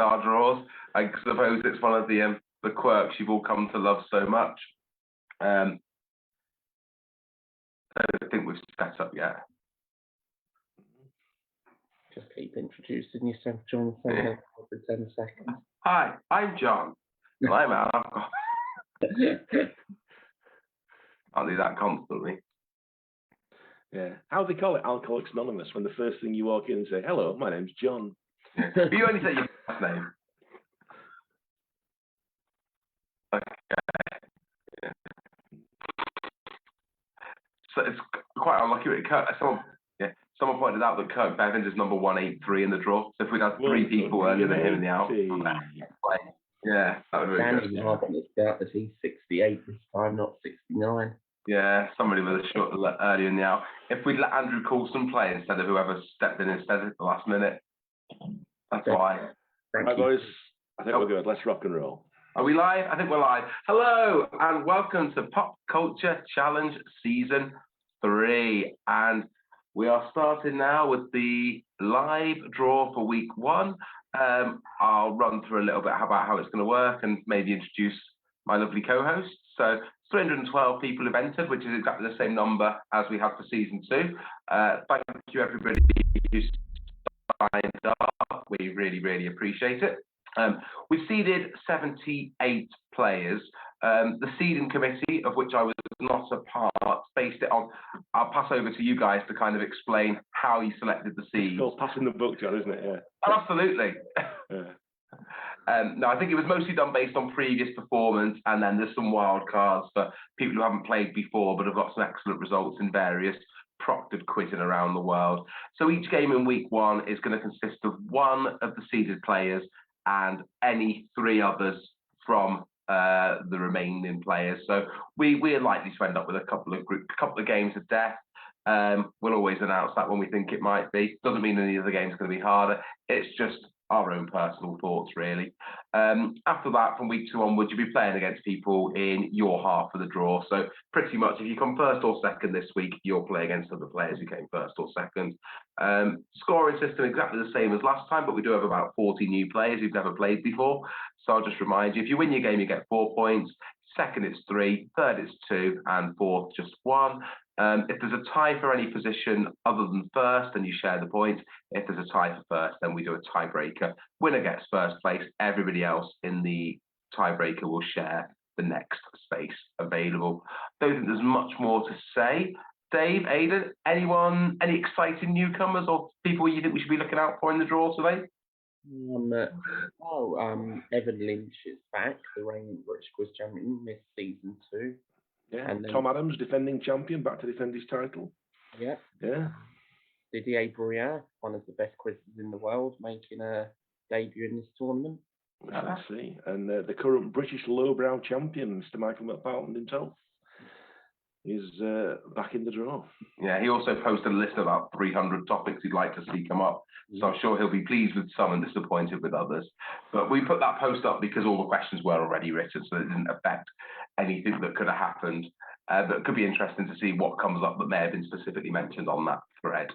our draws. I suppose it's one of the quirks you've all come to love so much. I don't think we've set up yet. Just keep introducing yourself, John. Yeah. For 10 seconds. Hi, I'm John. And I'm out. I'll do that constantly. Yeah. How do they call it? Alcoholics Anonymous, when the first thing you walk in and say, hello, my name's John. Yeah. But you only say your first name. Okay. Yeah. So it's quite unlucky. Someone pointed out that Kirk Bevins is number 183 in the draw. So if we'd had 3 people earlier than him in the outfield, yeah, that would be good. Danny he's 68 this time, not 69. Yeah, somebody with a short earlier in the out. If we'd let Andrew Coulson play instead of whoever stepped in instead at the last minute, that's why. Right, boys, I think we're good. Let's rock and roll. Are we live? I think we're live. Hello, and welcome to Pop Culture Challenge Season 3. And we are starting now with the live draw for week 1. I'll run through a little bit about how it's going to work and maybe introduce my lovely co-hosts. So 312 people have entered, which is exactly the same number as we have for season 2. Thank you everybody who signed up. We really, really appreciate it. We've seeded 78 players. The seeding committee, of which I was not a part, based it on. I'll pass over to you guys to kind of explain how you selected the seeds. Still passing the book, John, isn't it? Yeah. Oh, absolutely. Yeah. No, I think it was mostly done based on previous performance, and then there's some wild cards for people who haven't played before but have got some excellent results in various proctored quizzing around the world. So each game in week 1 is going to consist of one of the seeded players and any 3 others from the remaining players. So we're likely to end up with a couple of games of death. We'll always announce that when we think it might be. Doesn't mean any of the games are going to be harder. It's just our own personal thoughts, really. After that, from week 2 onwards, you'll be playing against people in your half of the draw. So pretty much, if you come first or second this week, you'll play against other players who came first or second. Scoring system exactly the same as last time, but we do have about 40 new players who've never played before. So I'll just remind you, if you win your game, you get 4 points. Second, it's 3. Third, it's 2. And fourth, just 1. If there's a tie for any position other than first, then you share the points. If there's a tie for first, then we do a tiebreaker. Winner gets first place. Everybody else in the tiebreaker will share the next space available. Don't think there's much more to say. Dave, Aidan, anyone, any exciting newcomers or people you think we should be looking out for in the draw today? Evan Lynch is back, the reigning British quiz champion, missed season 2. Yeah, and Tom Adams, defending champion, back to defend his title. Yeah. Yeah. Didier Brouillard, one of the best quizzes in the world, making a debut in this tournament. I see. And the current British lowbrow champion, Mr. Michael Mcportland himself, is back in the draw. Yeah, he also posted a list of about 300 topics he'd like to see come up. So I'm sure he'll be pleased with some and disappointed with others. But we put that post up because all the questions were already written, so it didn't affect anything that could have happened. But it could be interesting to see what comes up that may have been specifically mentioned on that thread.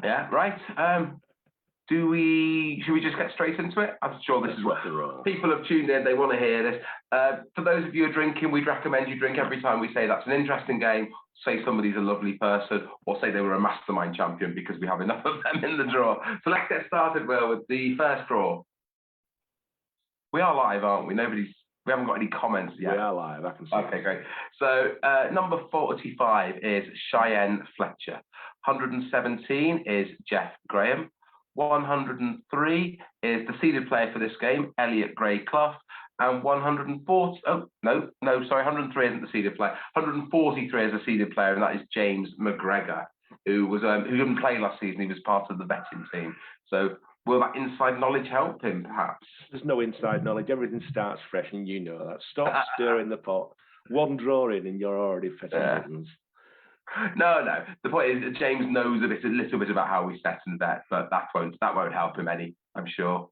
Yeah, right. Should we just get straight into it? I'm sure this is what people have tuned in. They want to hear this. For those of you who are drinking, we'd recommend you drink every time we say that's an interesting game, say somebody's a lovely person, or say they were a mastermind champion, because we have enough of them in the draw. So let's get started, Will, with the first draw. We are live, aren't we? We haven't got any comments yet. We are live, I can see. Okay, great. So number 45 is Cheyenne Fletcher. 117 is Jeff Graham. 103 is the seeded player for this game, Elliot Gray Clough. And 103 isn't the seeded player. 143 is a seeded player, and that is James McGregor, who didn't play last season. He was part of the vetting team. So will that inside knowledge help him, perhaps? There's no inside knowledge. Everything starts fresh, and you know that. Stop stirring the pot. One draw in, and you're already fetching buttons. No. The point is that James knows a little bit about how we set and bet, but that won't help him any, I'm sure.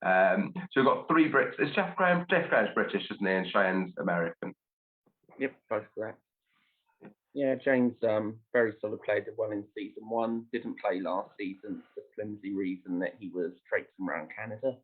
So we've got 3 Brits. Is Jeff Graham's British, isn't he? And Cheyenne's American. Yep, both correct. Yeah, James, very solid player, did well in season 1. Didn't play last season for flimsy reason that he was traipsing around Canada.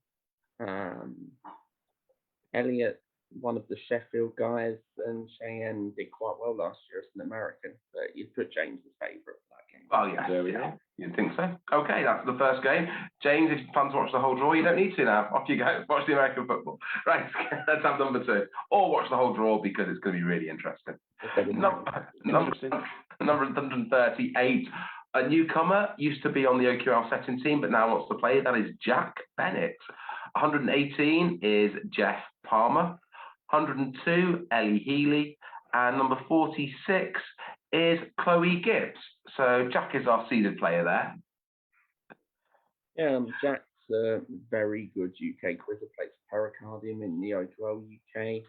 Elliot, one of the Sheffield guys, and Cheyenne did quite well last year as an American, but you'd put James as favourite for that game. Oh, yes, There we go. You'd think so. Okay, that's the first game. James, if you plan to watch the whole draw, you don't need to now. Off you go. Watch the American football. Right, let's have number 2. Or watch the whole draw because it's going to be really interesting. Number 138. A newcomer, used to be on the OQL setting team, but now wants to play. That is Jack Bennett. 118 is Jeff Palmer. 102, Ellie Healy. And number 46 is Chloe Gibbs. So Jack is our seeded player there. Yeah, Jack's a very good UK quizzer, plays Pericardium in the O12 UK.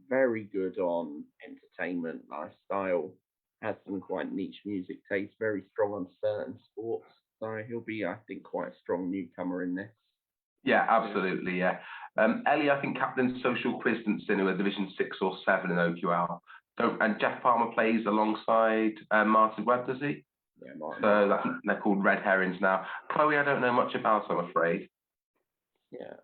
Very good on entertainment, lifestyle, has some quite niche music taste, very strong on certain sports. So he'll be, I think, quite a strong newcomer in this. Yeah, absolutely, yeah. Ellie, I think, captains Social Quizdance in a Division 6 or 7 in OQL. And Jeff Palmer plays alongside Martin Webb, does he? Yeah, Martin. So they're called Red Herrings now. Chloe, I don't know much about, I'm afraid. Yeah.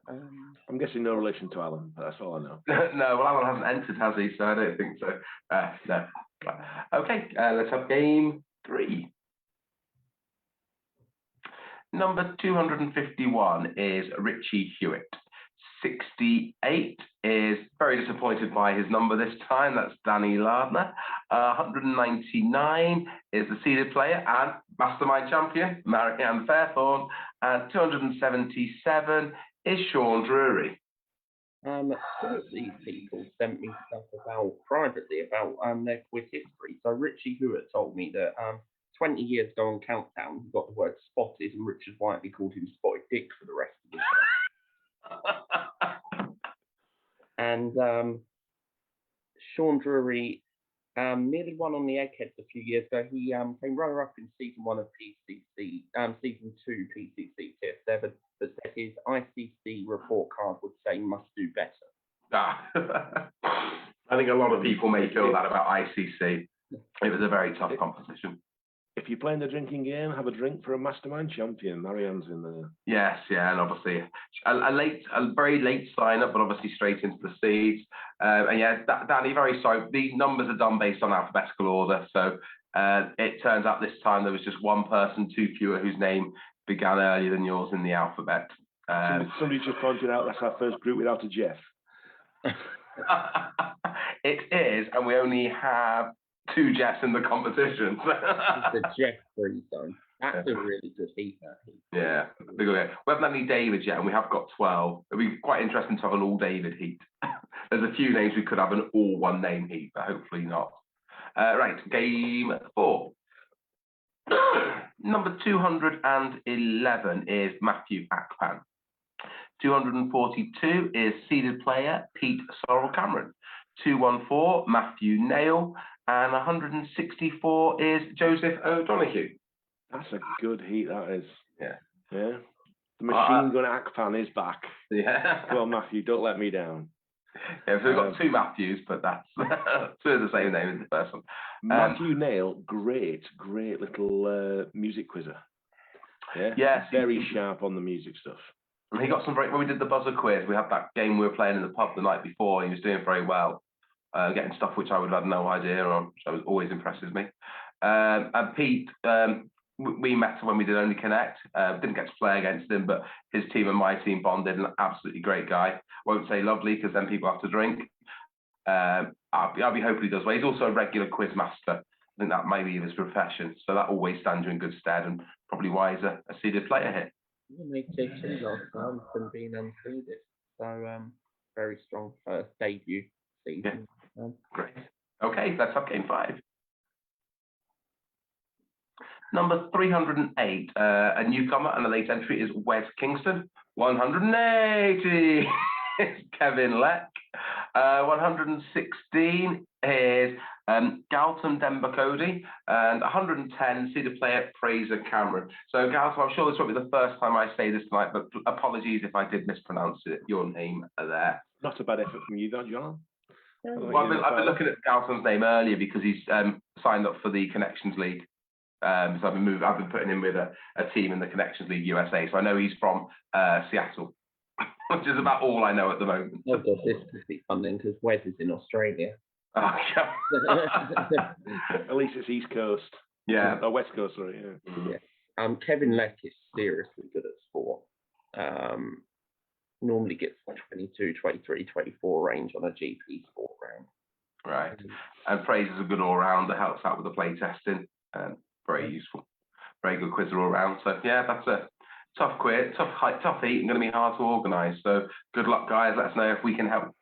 I'm guessing no relation to Alan, but that's all I know. No, well, Alan hasn't entered, has he? So I don't think so. No. Okay, let's have game 3. Number 251 is Richie Hewitt. 68 is very disappointed by his number this time. That's Danny Lardner. 199 is the seeded player and mastermind champion, Marianne Fairthorne. And 277 is Sean Drury. Some of these people sent me stuff privately about their quiz history. So Richie Hewitt told me that 20 years ago on Countdown, he got the word spotted, and Richard Whiteley called him Spotted Dick for the rest of the show. And Sean Drury nearly won on the Eggheads a few years ago. He came runner-up in season 1 of PCC, season 2 PCC Tier 7, but said his ICC report card would say must do better. I think a lot of people may feel that about ICC. It was a very tough competition. If you're playing the drinking game, have a drink for a mastermind champion. Marianne's in there. Yes, yeah, and obviously a very late sign up, but obviously straight into the seeds. And yeah, Danny, very sorry. These numbers are done based on alphabetical order. So it turns out this time there was just one person too fewer whose name began earlier than yours in the alphabet. Somebody just pointed out that's our first group without a Jeff. It is, and we only have 2 Jeffs in the competition. The Jeff free zone. That's a really good heat, that heat. Yeah. We haven't had any Davids yet, and we have got 12. It'd be quite interesting to have an all David heat. There's a few names we could have an all one name heat, but hopefully not. Right, game 4. Number 211 is Matthew Akpan. 242 is seeded player Pete Sorrell Cameron. 214, Matthew Nail. And 164 is Joseph O'Donoghue. That's a good heat, that is. Yeah. Yeah. The machine gun Akpan is back. Yeah. Come on, Matthew, don't let me down. Yeah, so we've got 2 Matthews, but that's 2 of the same name as the first one. Matthew Nail, great little music quizzer. Yeah. Yes. Very sharp on the music stuff. And he got some when we did the buzzer quiz, we had that game we were playing in the pub the night before, and he was doing very well. Getting stuff which I would have had no idea on, so it always impresses me. And Pete, we met when we did Only Connect. Didn't get to play against him, but his team and my team bonded. An absolutely great guy. Won't say lovely because then people have to drink. I'll be hoping he does well. He's also a regular quiz master. I think that might be his profession, so that always stands you in good stead, and probably why he's a seeded player here. He made T2 last time from being unseeded, so very strong first debut season. Yeah. Great. Okay, let's have game 5. Number 308, a newcomer and a late entry is Wes Kingston. 180 is Kevin Leck. 116 is Galton Denver Cody, and 110 seeded player Fraser Cameron. So Galton, I'm sure this won't be the first time I say this tonight, but apologies if I did mispronounce it. Your name there. Not a bad effort from you, though, John. Well, I've been looking at Galton's name earlier because he's signed up for the Connections League. So I've been putting him with a team in the Connections League USA. So I know he's from Seattle, which is about all I know at the moment. Oh God, this could be fun then, because Wes is in Australia. Oh, yeah. At least it's East Coast. Yeah. Oh, West Coast, sorry. Yeah. Yeah. Kevin Leck is seriously good at sport. Normally gets 22, 23, 24 range on a GP sport round. Right. And Fraser's a good all-rounder, helps out with the play testing. Very useful. Very good quizzer all round. So yeah, that's a tough quiz, tough heat, and going to be hard to organise. So good luck, guys. Let us know if we can help.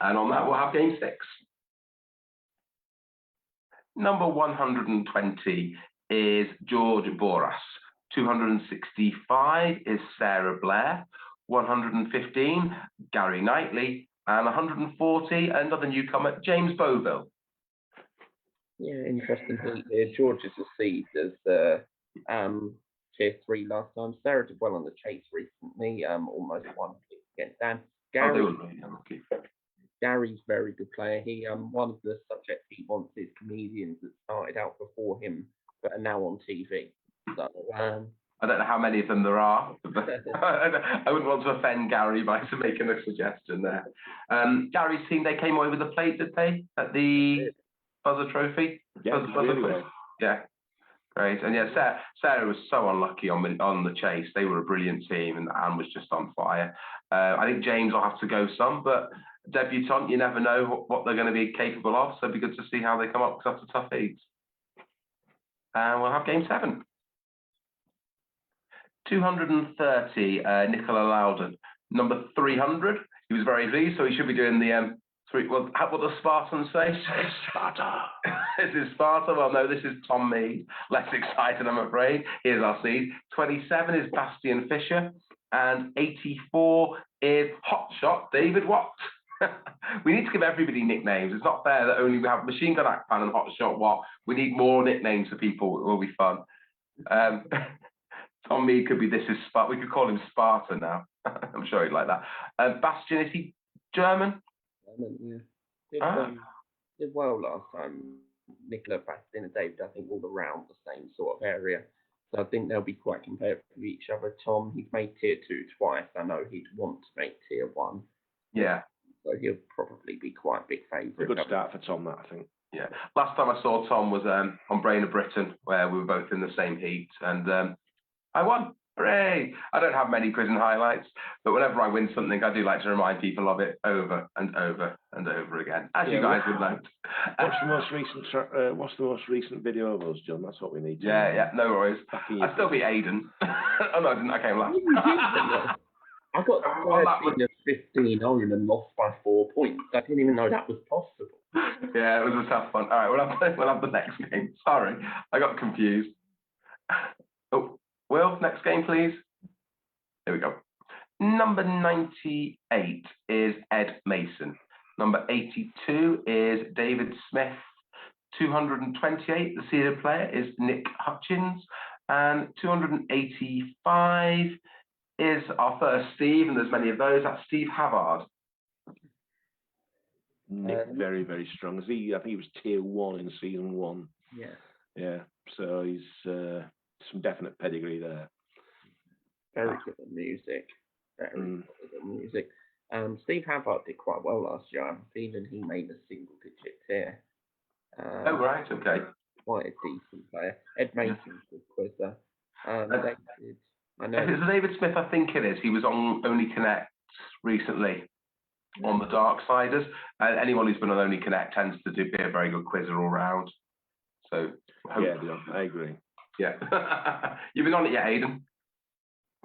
And on that, we'll have game 6. Number 120 is George Boras. 265 is Sarah Blair. 115, Gary Knightley. And 140, another newcomer, James Boville. Yeah, interesting heat here. George is a seed as tier 3 last time. Sarah did well on the chase recently, almost won against Dan. Gary's a very good player. He one of the subjects he wants is comedians that started out before him but are now on TV. So I don't know how many of them there are. I wouldn't want to offend Gary by making a suggestion there. Gary's team, they came over the plate, did they, at the Buzzer Trophy? Yeah, Buzzer really well. Yeah, great. And yeah, Sarah was so unlucky on the chase. They were a brilliant team, and Anne was just on fire. I think James will have to go some, but debutant, you never know what they're going to be capable of. So it'd be good to see how they come up, because that's a tough heat. And we'll have game 7. 230, Nicola Loudon. Number 300, he was very pleased, so he should be doing the what does Spartan say? Sparta. This is Sparta. Well, no, this is Tom Mead. Less excited, I'm afraid. Here's our seed. 27 is Bastian Fischer, and 84 is Hotshot David Watt. We need to give everybody nicknames. It's not fair that only we have Machine Gun Akpan and Hotshot Watt. We need more nicknames for people. It will be fun. Tom Mead could be This is Sparta. We could call him Sparta now. I'm sure he'd like that. Bastian, is he German? Yeah. Did well last time. Nicola, Bastian and David, I think, all around the same sort of area. So I think they'll be quite competitive with each other. Tom, he's made tier 2 twice. I know he'd want to make tier 1. Yeah. So he'll probably be quite a big favourite. A good start for Tom, that, I think. Yeah. Last time I saw Tom was on Brain of Britain, where we were both in the same heat, and I won. Hooray! I don't have many quiz and highlights, but whenever I win something, I do like to remind people of it over and over and over again, as you guys would know. What's the most recent video of us, John? That's what we need to know. Yeah, no worries. I still beat Aiden. Oh no, I didn't. I came last. I got 15 on and lost by 4 points. I didn't even know that was possible. Yeah, it was a tough one. All right, we'll have the next game. Sorry, I got confused. Oh, Will, next game, please. Here we go. Number 98 is Ed Mason. Number 82 is David Smith. 228, the seeded player, is Nick Hutchins. And 285 is our first Steve, and there's many of those. That's Steve Havard. Nick, very, very strong. I think he was tier 1 in season 1. Yeah. Yeah, so he's some definite pedigree there. Very good at music. Very good at music. Steve Havard did quite well last year. I'm feeling he made a single-digit tier. Oh, right, okay. Quite a decent player. Ed Mason's a quizzer. I know. If it's David Smith, I think it is. He was on Only Connect recently on the Darksiders. And anyone who's been on Only Connect tends to be a very good quizzer all round. So yeah, I agree. Yeah. You've been on it yet, Aidan?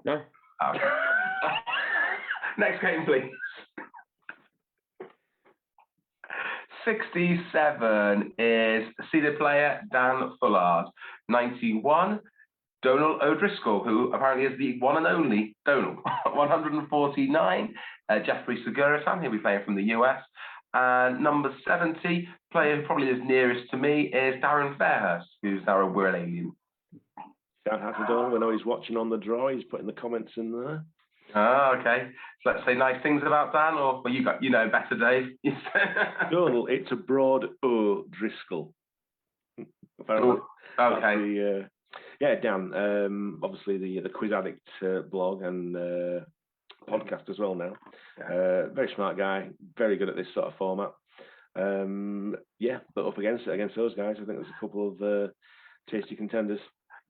No. Okay. Next game, please. 67 is seeded player Dan Fullard. 91, Donal O'Driscoll, who apparently is the one and only Donal. 149, Jeffrey Seguritan, he'll be playing from the US. And number 70, player who probably is nearest to me, is Darren Fairhurst, who's now a Wirral Alien. Dan Hatterdon, we know he's watching on the draw. He's putting the comments in there. Ah, okay. So let's say nice things about Dan, or well, you know better, Dave. Donal, it's a broad O'Driscoll. Apparently. Okay. Yeah, Dan. Obviously the Quiz Addict blog and podcast as well now. Yeah. Very smart guy. Very good at this sort of format. But up against those guys, I think there's a couple of tasty contenders.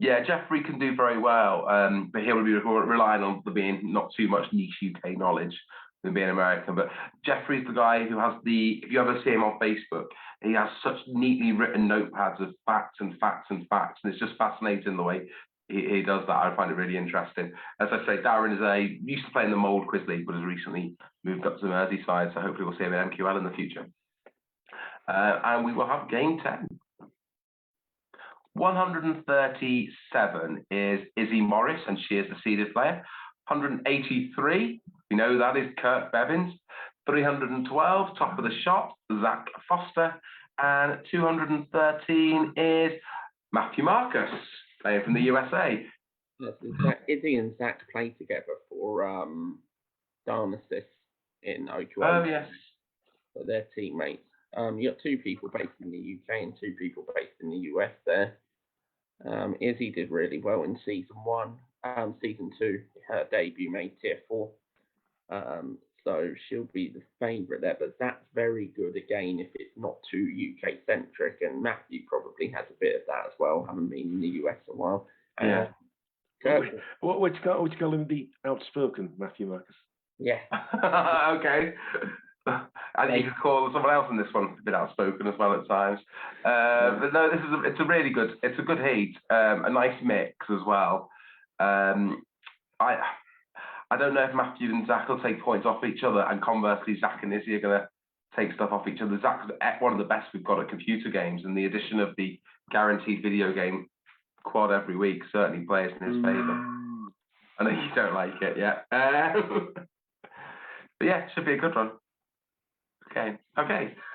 Yeah, Jeffrey can do very well, but he'll be relying on there being not too much niche UK knowledge than being American. But Jeffrey's the guy who has if you ever see him on Facebook, he has such neatly written notepads of facts and facts and facts, and it's just fascinating the way he does that. I find it really interesting. As I say, Darren used to play in the Mould Quiz League, but has recently moved up to Merseyside, so hopefully we'll see him in MQL in the future. And we will have game 10. 137 is Izzy Morris, and she is the seeded player. 183, we know that is Kurt Bevins. 312, top of the shot, Zach Foster. And 213 is Matthew Marcus, playing from the USA. Yes, Izzy and Zach played together for Darnassus in OQL. Oh, yes. So they're teammates. You got 2 people based in the UK and 2 people based in the US there. Izzy did really well in season 1. Season 2, her debut made tier 4. So she'll be the favourite there, but that's very good again if it's not too UK centric, and Matthew probably has a bit of that as well, having been in the US a while. Yeah. What would you call him, the outspoken Matthew Marcus? Yeah. Okay. And you could call someone else in this one a bit outspoken as well at times. But no, it's a really good, it's a good heat, a nice mix as well. I don't know if Matthew and Zach will take points off each other, and conversely, Zach and Izzy are going to take stuff off each other. Zach's one of the best we've got at computer games, and the addition of the guaranteed video game quad every week certainly plays in his favour. I know you don't like it, yeah. But yeah, it should be a good one. Okay,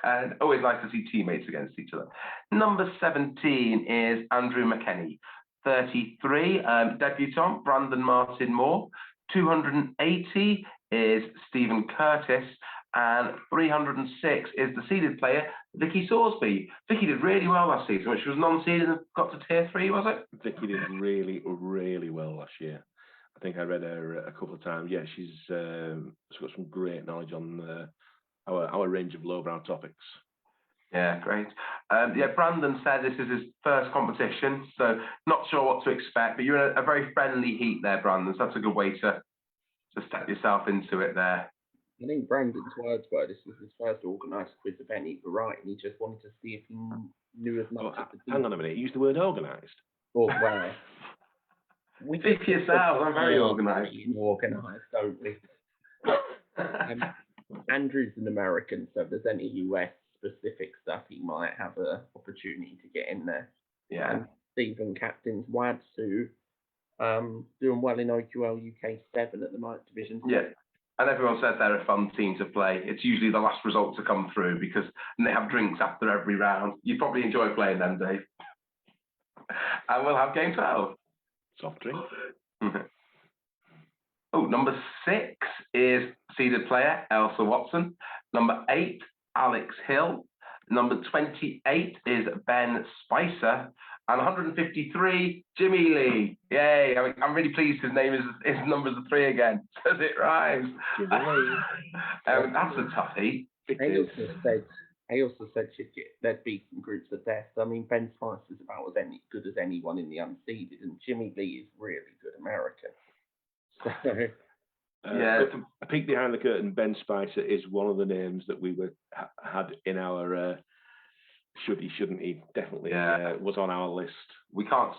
and always nice to see teammates against each other. Number 17 is Andrew McKenney. 33, debutant Brandon Martin Moore. 280 is Stephen Curtis, and 306 is the seeded player Vicky Sorsby. Vicky did really well last season, which was non-seeded and got to tier 3, was it? Vicky did really, really well last year. I think I read her a couple of times. Yeah, she's got some great knowledge on our range of lowbrow topics. Yeah, great. Brandon said this is his first competition, so not sure what to expect, but you're in a very friendly heat there, Brandon, so that's a good way to step yourself into it there. I think Brandon's words were this was his first organised quiz of any variety, and he just wanted to see if he knew as much as the hang on a minute, use the word organised. Oh, wow. Think yourself, I'm very organised. Organised, don't we? Andrew's an American, so if there's any US specific stuff, he might have an opportunity to get in there. Yeah. And Stephen captains Wads, who doing well in OQL UK 7 at the night division. Yeah. And everyone said they're a fun team to play. It's usually the last result to come through because they have drinks after every round. You probably enjoy playing them, Dave. And we'll have game 12. Soft drink. Oh, number 6 is seeded player Elsa Watson. Number 8, Alex Hill. Number 28 is Ben Spicer. And 153, Jimmy Lee. Yay! I'm really pleased his name is his number's a 3 again. Says it rhymes. Jimmy Lee. That's a tough heat. I also said there'd be some groups of death. I mean, Ben Spicer's about as good as anyone in the unseeded, and Jimmy Lee is really good American. So, a peek behind the curtain. Ben Spicer is one of the names that we had in our should he, shouldn't he? Definitely was on our list. We can't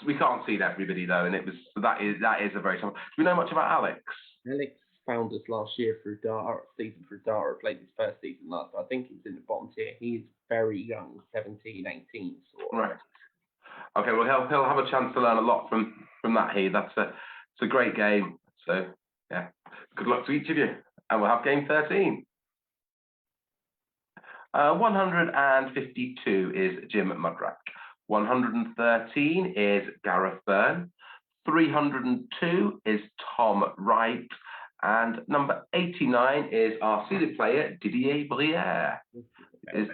seed everybody though, and that is a very tough. Do we know much about Alex? Alex found us last year through Dara, played his first season last. I think he's in the bottom tier. He's very young, 17, 18 sort of. Right. Okay, well he'll have a chance to learn a lot from that heat. It's a great game. So yeah, good luck to each of you, and we'll have game 13. 152 is Jim Mudrack. 113 is Gareth Byrne. 302 is Tom Wright. And number 89 is our seeded player, Didier Briere. So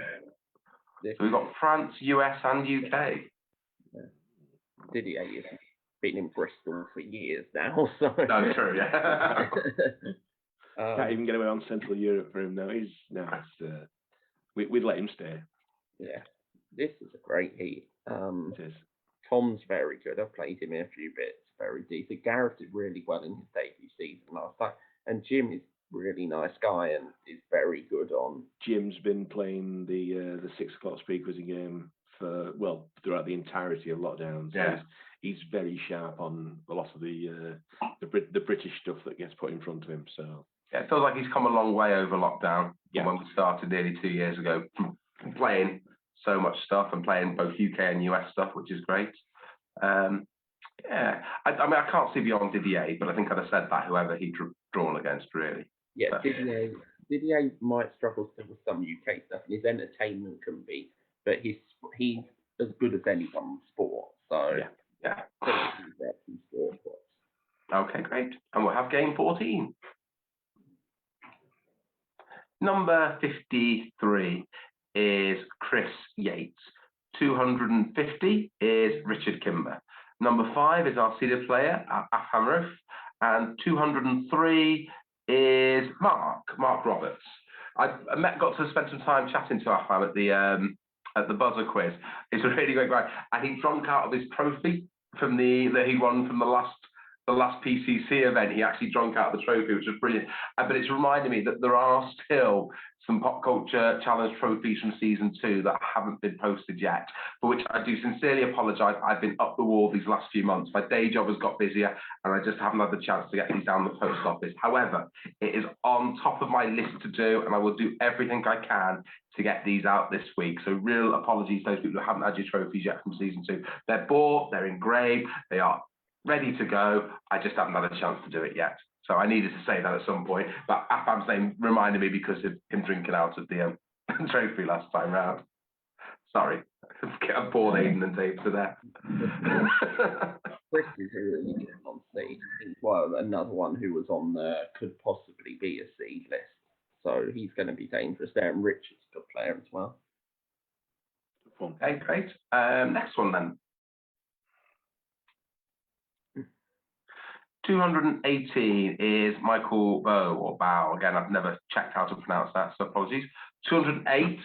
we've got France, US, and UK. Didier has been in Bristol for years now, so. No, true, yeah. Can't even get away on Central Europe for him now. We'd let him stay. Yeah, this is a great heat. It is. Tom's very good. I've played him in a few bits. Very decent. Gareth did really well in his debut season last time, and Jim is a really nice guy and is very good on. Jim's been playing the 6 o'clock speed quizzing game throughout the entirety of lockdown. So Yeah. he's very sharp on a lot of the British stuff that gets put in front of him. So Yeah, it feels like he's come a long way over lockdown Yeah. from when we started nearly 2 years ago, from playing so much stuff and playing both UK and US stuff, which is great. Yeah, I mean, I can't see beyond Didier, but I think I'd have said that whoever he'd drawn against, really. Yeah, But- Didier might struggle still with some UK stuff, and his entertainment can be, but he's as good as anyone in sport. So Yeah. sport. Okay, great. And we'll have game 14. Number 53 is Chris Yates. 250 is Richard Kimber. Number 5 is our seeded player, Afhamroof. And 203 is Mark Roberts. I got to spend some time chatting to Afham at the buzzer quiz. He's a really great guy. And he drunk out of his trophy from that he won from the last PCC event. He actually drunk out of the trophy, which was brilliant. But it's reminded me that there are still some Pop Culture Challenge trophies from season 2 that haven't been posted yet, for which I do sincerely apologise. I've been up the wall these last few months. My day job has got busier, and I just haven't had the chance to get these down the post office. However, it is on top of my list to do, and I will do everything I can to get these out this week. So real apologies to those people who haven't had your trophies yet from season 2. They're bought, they're engraved, they are ready to go. I just haven't had a chance to do it yet. So I needed to say that at some point. But Afam's name reminded me because of him drinking out of the trophy last time round. Sorry. I'm bored Aiden and Dave to death. Chris is a really good on seed. He's another one who was on could possibly be a seed list. So he's going to be dangerous there. And Richard's a good player as well. Okay, great. Next one then. 218 is Michael Bow. Again, I've never checked how to pronounce that, so apologies. 208,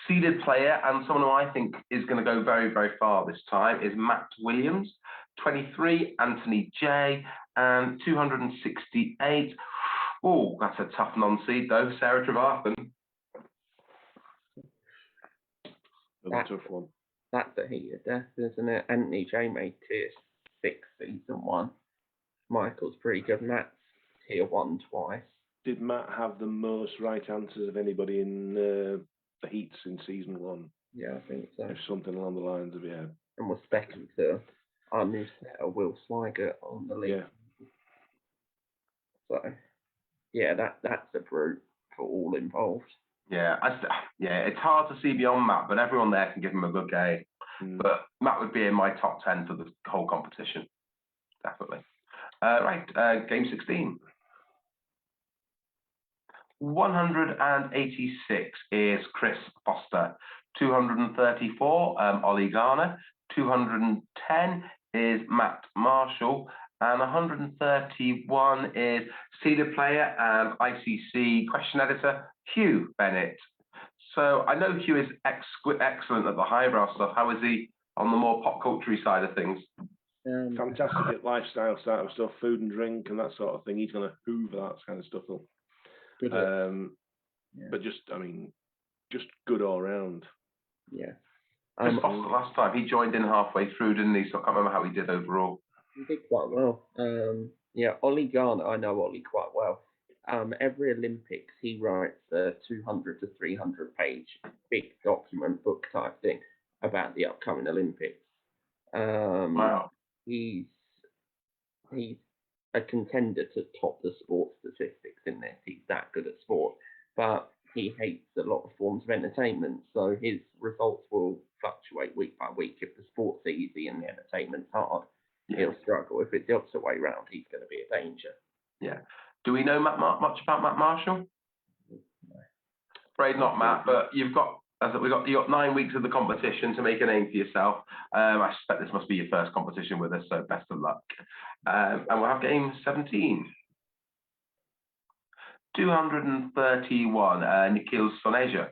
seeded player, and someone who I think is going to go very, very far this time is Matt Williams. 23, Anthony J. And 268, oh, that's a tough non-seed though, Sarah Trevarthen. That's a tough one. That's a heat of death, isn't it? Anthony J made tier 6 season 1. Michael's pretty good. Matt's tier 1 twice. Did Matt have the most right answers of anybody in the heats in season 1? Yeah, I think so. If something along the lines of, yeah. And we're specking to our new setter, Will Swigert, on the league. Yeah. So, yeah, that's a brute for all involved. Yeah, it's hard to see beyond Matt, but everyone there can give him a good game. But Matt would be in my top 10 for the whole competition, definitely. Game 16. 186 is Chris Foster. 234, Ollie Garner. 210 is Matt Marshall. And 131 is seeded player and ICC question editor, Hugh Bennett. So I know Hugh is excellent at the highbrow stuff. How is he on the more pop culture side of things? Fantastic at lifestyle sort of stuff, food and drink and that sort of thing. He's going to hoover that kind of stuff up. Good. But just good all round. Yeah. Chris Foster last time, he joined in halfway through, didn't he? So I can't remember how he did overall. He did quite well. Ollie Garner, I know Ollie quite well. Every Olympics, he writes a 200 to 300 page big document book type thing about the upcoming Olympics. Wow. He's a contender to top the sports statistics in this. He's that good at sport, but he hates a lot of forms of entertainment. So his results will fluctuate week by week. If the sport's easy and the entertainment's hard, he'll struggle. If it's the opposite way round, he's going to be a danger. Yeah. Do we know much about Matt Marshall? Afraid not, Matt, but you've got you got 9 weeks of the competition to make a name for yourself. I suspect this must be your first competition with us, so best of luck. And we'll have game 17. 231, Nikhil Soneja.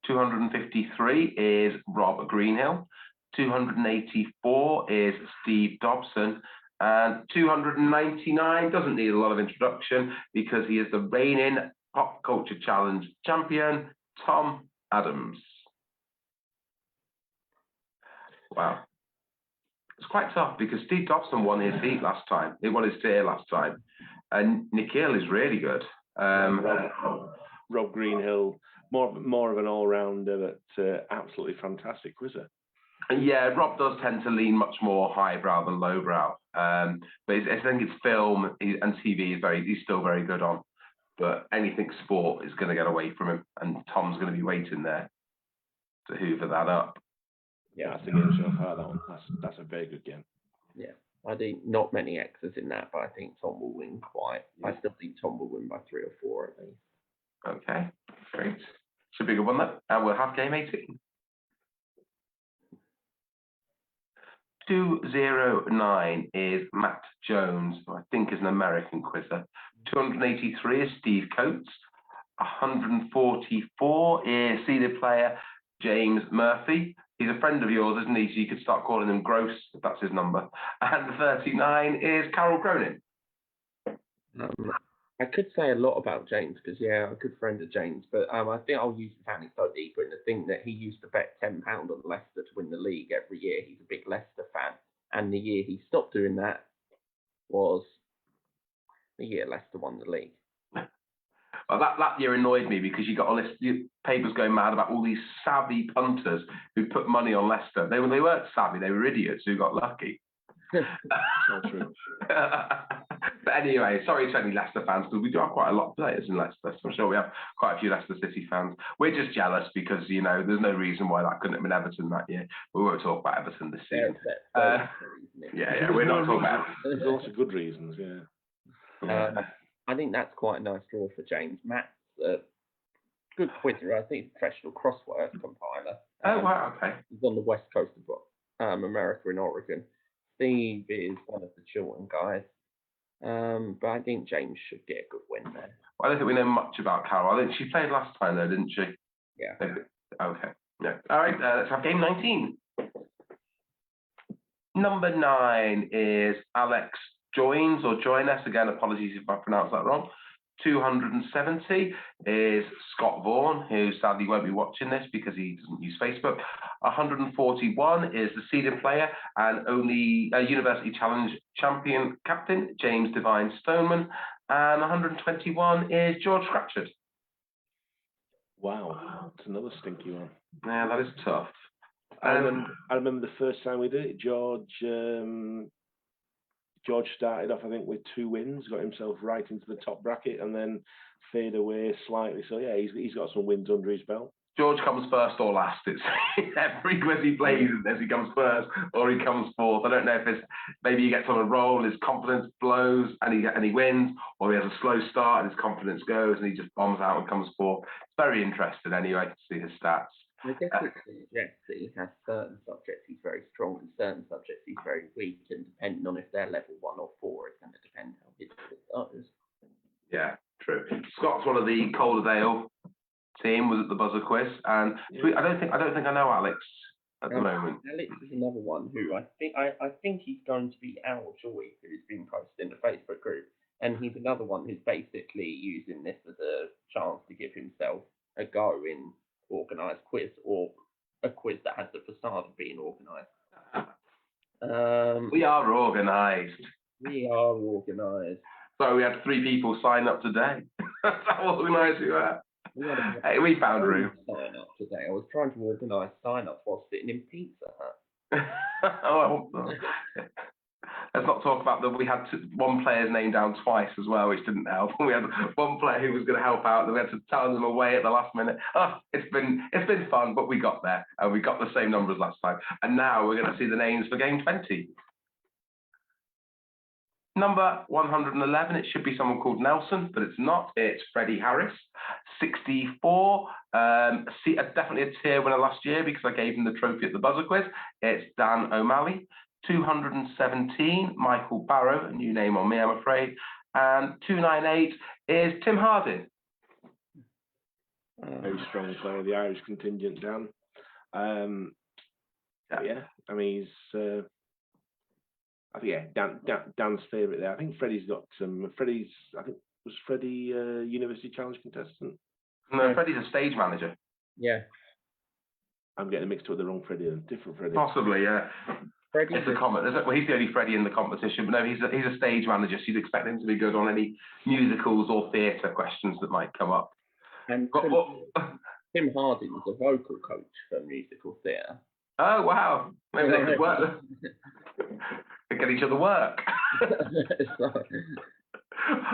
253 is Rob Greenhill. 284 is Steve Dobson. And 299 doesn't need a lot of introduction because he is the reigning Pop Culture Challenge champion, Tom Adams. Wow. It's quite tough because Steve Dobson won his heat last time. He won his tier last time. And Nikhil is really good. Rob Greenhill, more of an all-rounder, but absolutely fantastic quizzer. Yeah, Rob does tend to lean much more highbrow than lowbrow. But I think it's film and TV he's still very good on. But anything sport is going to get away from him, and Tom's going to be waiting there to hoover that up. Yeah, that's the game so far. That one, that's a very good game. Yeah, I think not many X's in that, but I think Tom will win quite. I still think Tom will win by 3 or 4 at least. Okay, great. Should be a good one though. And we'll have game 18. 209 is Matt Jones, who I think is an American quizzer. 283 is Steve Coates. 144 is seeded player James Murphy. He's a friend of yours, isn't he? So you could start calling him Gross if that's his number. And 39 is Carol Cronin. I could say a lot about James because, yeah, I'm a good friend of James, but I think I'll use the anecdote deeper in the thing that he used to bet £10 on Leicester to win the league every year. He's a big Leicester fan. And the year he stopped doing that was the year Leicester won the league. Well, that year annoyed me because you got all this papers going mad about all these savvy punters who put money on Leicester. They weren't savvy, they were idiots who got lucky. So true. But anyway, sorry to any Leicester fans because we do have quite a lot of players in Leicester. So I'm sure we have quite a few Leicester City fans. We're just jealous because, you know, there's no reason why that couldn't have been Everton that year. We won't talk about Everton this season. Yeah, we're not talking about Everton. There's lots of good reasons, yeah. I think that's quite a nice draw for James. Matt's a good quizzer. I think he's a professional crossword compiler. Oh, wow, okay. He's on the west coast of America in Oregon. Steve is one of the Chiltern guys. But I think James should get a good win there. Well, I don't think we know much about Carol. I think she played last time though, didn't she? Yeah. Okay. Yeah. All right, let's have game 19. Number 9 is Alex Joins or Join Us. Again, apologies if I pronounced that wrong. 270 is Scott Vaughan, who sadly won't be watching this because he doesn't use Facebook. 141 is the seeded player and only University Challenge champion captain, James Devine Stoneman. And 121 is George Scratchard. Wow, that's another stinky one. Yeah, that is tough. I remember the first time we did it, George started off, I think, with 2 wins, got himself right into the top bracket, and then fade away slightly. So yeah, he's got some wins under his belt. George comes first or last. It's every quiz he plays in this, he comes first or he comes fourth. I don't know if it's maybe he gets on a roll, his confidence blows and he wins, or he has a slow start and his confidence goes and he just bombs out and comes fourth. It's very interesting anyway to see his stats. I guess it suggests that he has certain subjects he's very strong and certain subjects he's very weak, and depending on if they're level 1 or 4, it's going to depend how his goes. Yeah, true. Scott's one of the Calderdale team, was at the buzzer quiz, and I don't think I know Alex at the moment. Alex is another one who I think he's going to be Al Joy, who's been posted in the Facebook group, and he's another one who's basically using this as a chance to give himself a go in organised quiz, or a quiz that has the facade of being organised. We are organised. We are organised. So we had 3 people sign up today. That's how organised we were. Hey, we found room. Sign up today. I was trying to organise sign-ups while sitting in Pizza Hut. Let's not talk about that. We had one player's name down twice as well, which didn't help. We had one player who was going to help out, and we had to tell them away at the last minute. Oh, it's been fun, but we got there, and we got the same numbers last time. And now we're going to see the names for game 20. Number 111, it should be someone called Nelson, but it's not. It's Freddie Harris, 64. Definitely a tier winner last year because I gave him the trophy at the buzzer quiz. It's Dan O'Malley. 217, Michael Barrow, a new name on me, I'm afraid. And 298 is Tim Harding. Very strong player, the Irish contingent, Dan. Yeah, I mean, he's... I think, yeah, Dan's favourite there. I think Freddie's got some. Was Freddie University Challenge contestant? No, Freddie's a stage manager. Yeah. I'm getting mixed up with the wrong Freddie, different Freddie. Possibly, yeah. Freddie it's a comment. Well, he's the only Freddie in the competition, but no, he's a stage manager, so you'd expect him to be good on any musicals or theatre questions that might come up. And Tim Harding's a vocal coach for musical theatre. Oh, wow. Maybe they could work. They get each other work.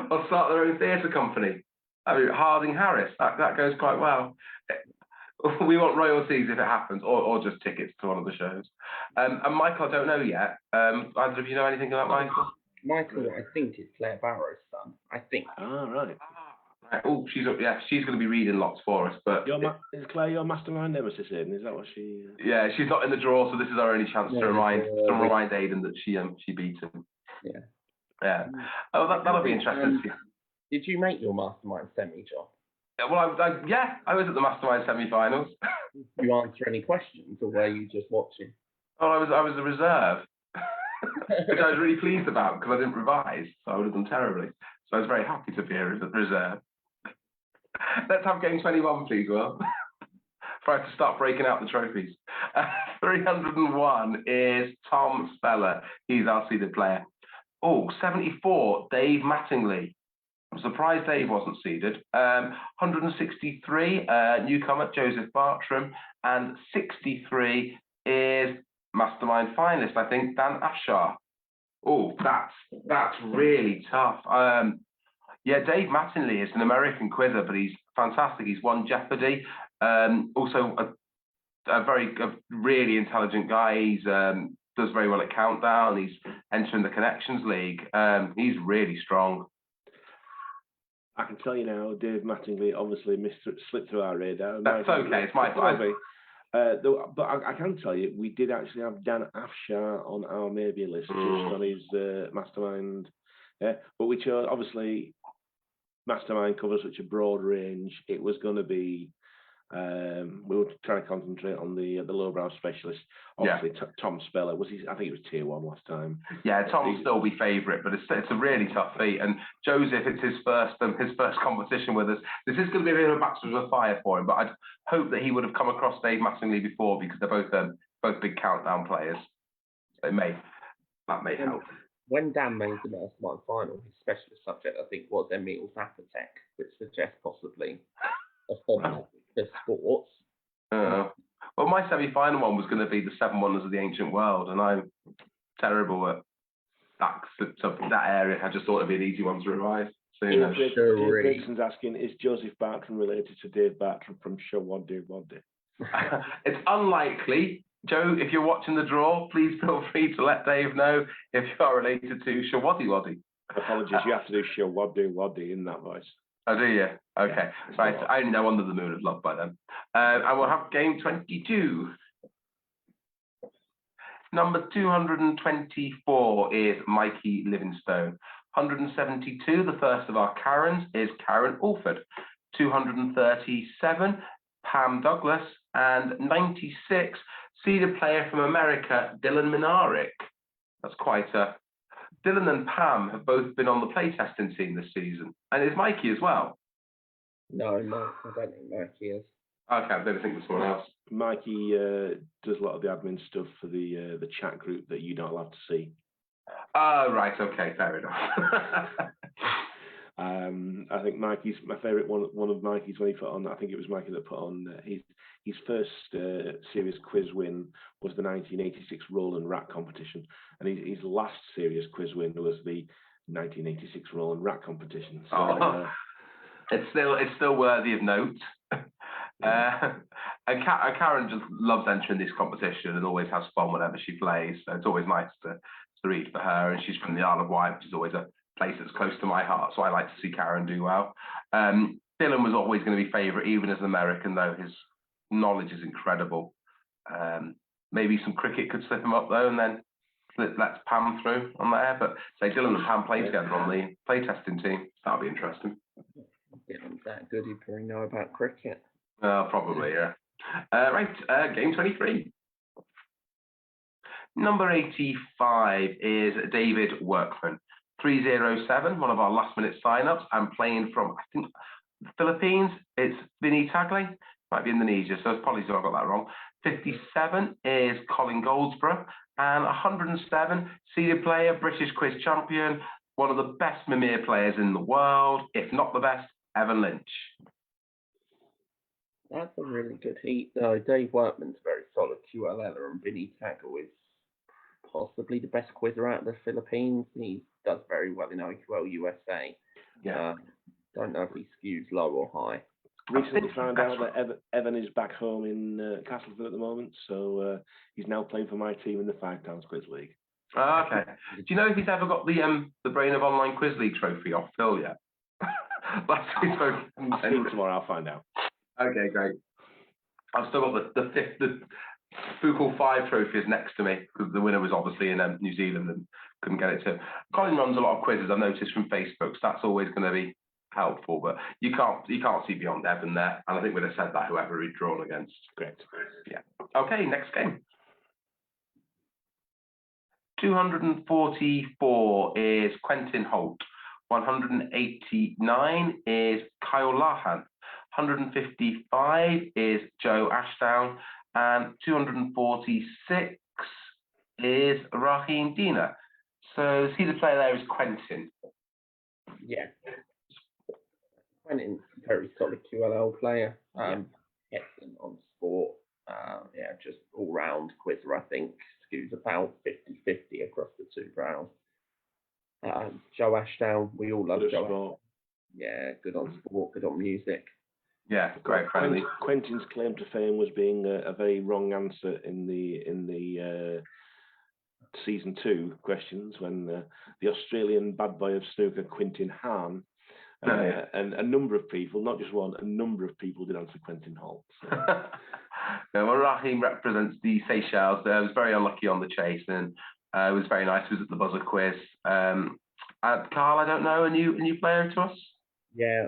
Or start their own theatre company. I mean, Harding Harris, that goes quite well. We want royalties if it happens, or just tickets to one of the shows. And Michael, I don't know yet. Either of you know anything about Michael? Michael, I think, is Claire Barrow's son. I think. Oh, right. Oh, she's going to be reading lots for us. But is Claire your mastermind nemesis, Aidan? Is that what she? Yeah, she's not in the draw, so this is our only chance to remind Aidan that she beat him. Yeah. Yeah. Oh, that'll be interesting. Did you make your mastermind semi, John? Well, I was at the mastermind semi-finals. Did you answer any questions, or were you just watching? Oh, I was a reserve, which I was really pleased about because I didn't revise, so I would have done terribly. So I was very happy to be a reserve. Let's have game 21, please, Will. For us to start breaking out the trophies. 301 is Tom Speller. He's our seeded player. Oh, 74, Dave Mattingly. I'm surprised Dave wasn't seeded. 163, newcomer Joseph Bartram. And 63 is mastermind finalist, I think, Dan Afshar. Oh, that's really tough. Yeah, Dave Mattingly is an American quizzer, but he's fantastic. He's won Jeopardy. Also, a really intelligent guy. He's does very well at Countdown. He's entering the Connections League. He's really strong. I can tell you now, Dave Mattingly obviously slipped through our radar. That's okay. It's my fault. But I can tell you, we did actually have Dan Afshar on our maybe list, just on his mastermind. Yeah, but we chose, obviously, mastermind covers such a broad range. It was going to be, we were trying to concentrate on the lowbrow specialist. Obviously, yeah. Tom Speller I think it was tier 1 last time. Yeah, Tom will still be favourite, but it's a really tough feat. And Joseph, it's his first competition with us. This is going to be a bit of a baptism of fire for him, but I'd hope that he would have come across Dave Mattingly before because they're both big Countdown players. That may help. When Dan made the mastermind final, his specialist subject, I think, was Emil's Apotec, which suggests possibly a fondness for sports. Well, my semi-final one was going to be the 7 Wonders of the Ancient World, and I'm terrible at that area. I just thought it'd be an easy one to revise. So, Dave Gregson's asking, is Joseph Bartram related to Dave Bartram from Shawaddy Waddy? It's unlikely. Joe, if you're watching the draw, please feel free to let Dave know if you are related to Shawaddy Waddy. Apologies, you have to do Shawaddy Waddy in that voice. Oh, do you? Okay. Right. I know Under the Moon of Love by then. And we'll have game 22. Number 224 is Mikey Livingstone. 172, the first of our Karens, is Karen Alford. 237, Pam Douglas. And 96, seeded player from America, Dylan Minarik. That's quite a... Dylan and Pam have both been on the playtesting team this season. And is Mikey as well? No, I don't think Mikey is. Okay, I don't think there's someone else. Mikey does a lot of the admin stuff for the chat group that you're not allowed to see. Oh, right, okay, fair enough. I think Mikey's my favourite one of Mikey's when he put on. I think it was Mikey that put on his first serious quiz win was the 1986 Rowland Rat competition, and his last serious quiz win was the 1986 Rowland Rat competition. So, it's still worthy of note. And Karen just loves entering this competition and always has fun whenever she plays. So it's always nice to to read for her, and she's from the Isle of Wight, which is always a place that's close to my heart. So I like to see Karen do well. Dylan was always going to be favourite, even as an American, though his knowledge is incredible. Maybe some cricket could slip him up though, and then let's Pam through on there. But say Dylan and Pam play together on the playtesting team. That'll be interesting. Dylan's that good, he'd probably know about cricket. Probably, yeah. Right, game 23. Number 85 is David Workman. 307, one of our last minute sign-ups. I'm playing from, I think, the Philippines. It's Vinny Tagley. Might be Indonesia, so apologies if I got that wrong. 57 is Colin Goldsborough. And 107, seeded player, British quiz champion, one of the best Mimir players in the world, if not the best, Evan Lynch. That's a really good heat. Dave Workman's very solid QLL, and Vinny Tagle is possibly the best quizzer out of the Philippines. He does very well in OQL USA. Yeah. Don't know if he skews low or high. Recently found out that Evan is back home in Castleford at the moment, so he's now playing for my team in the Five Towns Quiz League. Okay. Do you know if he's ever got the Brain of Online Quiz League trophy off Phil yet? I'll see him tomorrow. I'll find out. Okay, great. I've still got the Fucal 5 trophy is next to me, because the winner was obviously in New Zealand and couldn't get it to. Colin runs a lot of quizzes, I've noticed, from Facebook, so that's always going to be helpful, but you can't see beyond Evan there, and I think we'd have said that whoever he'd drawn against. Great. Yeah. Okay, next game. 244 is Quentin Holt. 189 is Kyle Lahan. 155 is Joe Ashdown, and 246 is Rahim Dina. So see the player there is Quentin. Yeah. Quentin's a very solid QLL player. Excellent on sport. Just all-round quizzer, I think. Skews about 50-50 across the two brows. Joe Ashdown, we all love Joe Ashdown. Yeah, good on sport, good on music. Yeah, great friendly. Quentin's claim to fame was being a very wrong answer in the season 2 questions when the Australian bad boy of snooker, Quentin Hahn, and a number of people, not just one, a number of people did answer Quentin Holt. So. Yeah, well, Rahim represents the Seychelles. I was very unlucky on the chase, and it was very nice. He was at the buzzer quiz. Carl, I don't know, a new player to us? Yeah.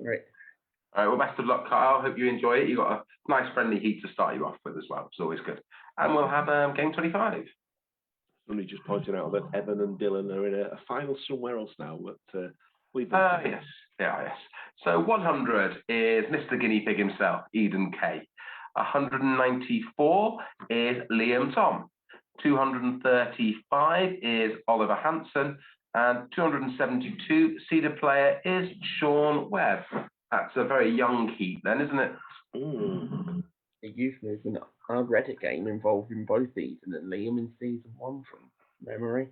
Right. All right, well, best of luck, Kyle. Hope you enjoy it. You've got a nice friendly heat to start you off with as well. It's always good. And we'll have game 25. Somebody just pointed out that Evan and Dylan are in a final somewhere else now, but we've yes. So 100 is Mr. Guinea Pig himself, Eden K. 194 is Liam Tom. 235 is Oliver Hanson. And 272 seeded player is Sean Webb. That's a very young heat then, isn't it? The youth movement. I read a game involving both Eden and Liam in season 1 from memory.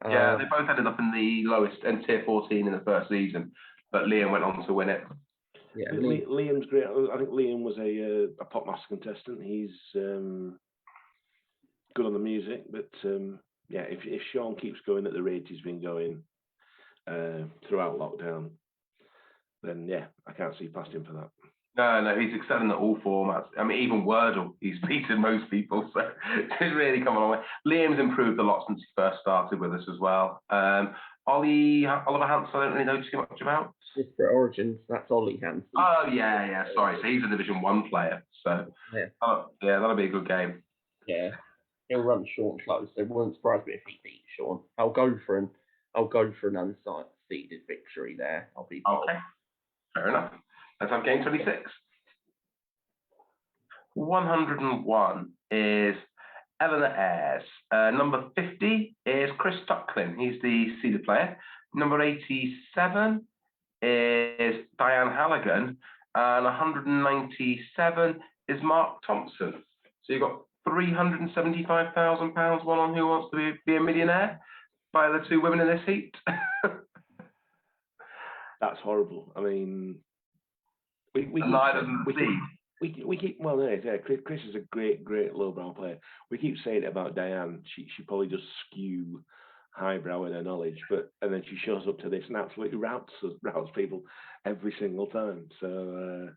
Yeah, they both ended up in the lowest, in tier 14 in the first season, but Liam went on to win it. Yeah, Liam's great. I think Liam was a pop master contestant. He's good on the music, but if Sean keeps going at the rate he's been going throughout lockdown, then I can't see past him for that. No, he's excelling at all formats. I mean, even Wordle, he's beaten most people, so he's really come a long way. Liam's improved a lot since he first started with us as well. Oliver Hanson, I don't really know too much about. Disparate Origins, that's Ollie Hanson. Oh, yeah, sorry. So he's a Division 1 player, so that'll be a good game. Yeah, he'll run Sean close. It wouldn't surprise me if he beat Sean. I'll go for an unseeded victory there. I'll be bold. Okay, fair enough. Let's have game 26. 101 is Eleanor Ayres. Number 50 is Chris Tucklin. He's the seeded player. Number 87 is Diane Halligan. And 197 is Mark Thompson. So you've got £375,000 one on Who Wants to Be a Millionaire by the two women in this heat. That's horrible. I mean, we we keep Chris is a great lowbrow player. We keep saying it about Diane. She probably does skew highbrow in her knowledge, and then she shows up to this and absolutely routs people every single time. So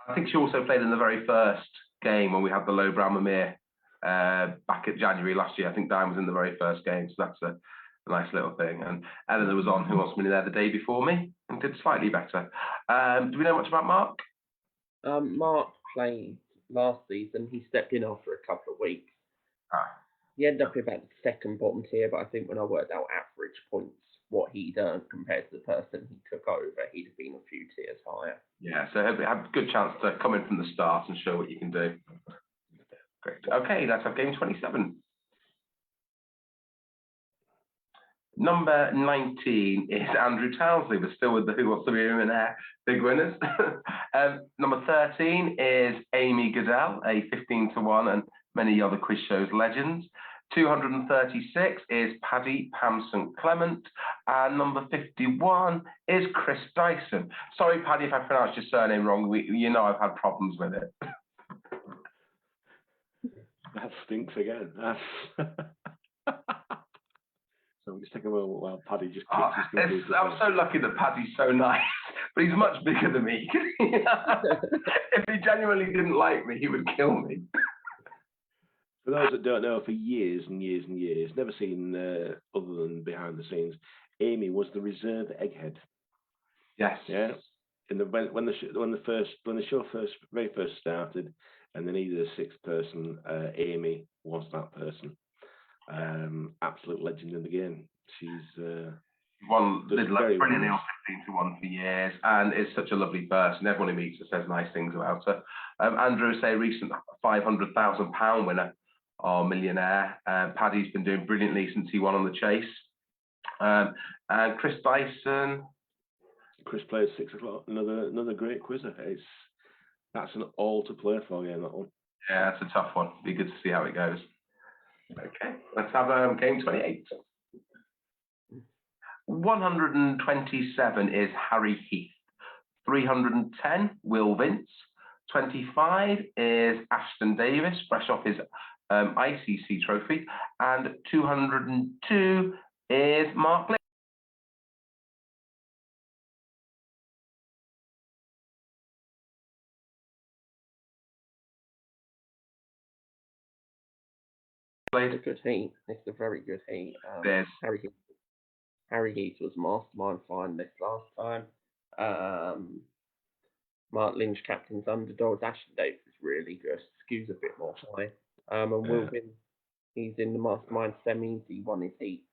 I think she also played in the very first game when we had the lowbrow Mimir back at January last year. I think Diane was in the very first game, so that's a nice little thing. And Eleanor was on Who Wants to Be There the day before me and did slightly better. Do we know much about Mark? Mark played last season. He stepped in after a couple of weeks. He ended up about the second bottom tier, but I think when I worked out average points, what he'd earned compared to the person he took over, he'd have been a few tiers higher. Yeah, so he had a good chance to come in from the start and show what you can do. Great. Okay, let's have game 27. Number 19 is Andrew Townsley. We're still with the Who Wants to Be Millionaire big winners. Number 13 is Amy Goodell, a 15-1 and many other quiz shows legends. 236 is Paddy Pamson Clement. And number 51 is Chris Dyson. Sorry, Paddy, if I pronounced your surname wrong. You know I've had problems with it. That stinks again. So we just take a moment while Paddy just kicks his computer. I'm so lucky that Paddy's so nice, but he's much bigger than me. If he genuinely didn't like me, he would kill me. For those that don't know, for years and years and years, never seen other than behind the scenes, Amy was the reserve egghead. Yes. Yeah. When the show very first started, and they needed a sixth person, Amy was that person. Absolute legend in the game. She's did brilliantly on 15-1 for years, and is such a lovely person. Everyone who meets her says nice things about her. Andrew is a recent £500,000 winner or millionaire. Paddy's been doing brilliantly since he won on the Chase. And Chris Dyson. Chris plays 6 o'clock. Another great quizzer. That's an all to play for game, that one. Yeah, it's a tough one. Be good to see how it goes. Okay, let's have game 28. 127 is Harry Heath. 310, Will Vince. 25 is Ashton Davis, fresh off his ICC trophy. And 202 is Mark Lynch. It's a good heat. It's a very good heat. Harry Heath was mastermind finalist last time. Mark Lynch captain's underdogs. Ashton Davis is really good. Skew's a bit more high. And Will Vince, he's in the mastermind semis. He won his heat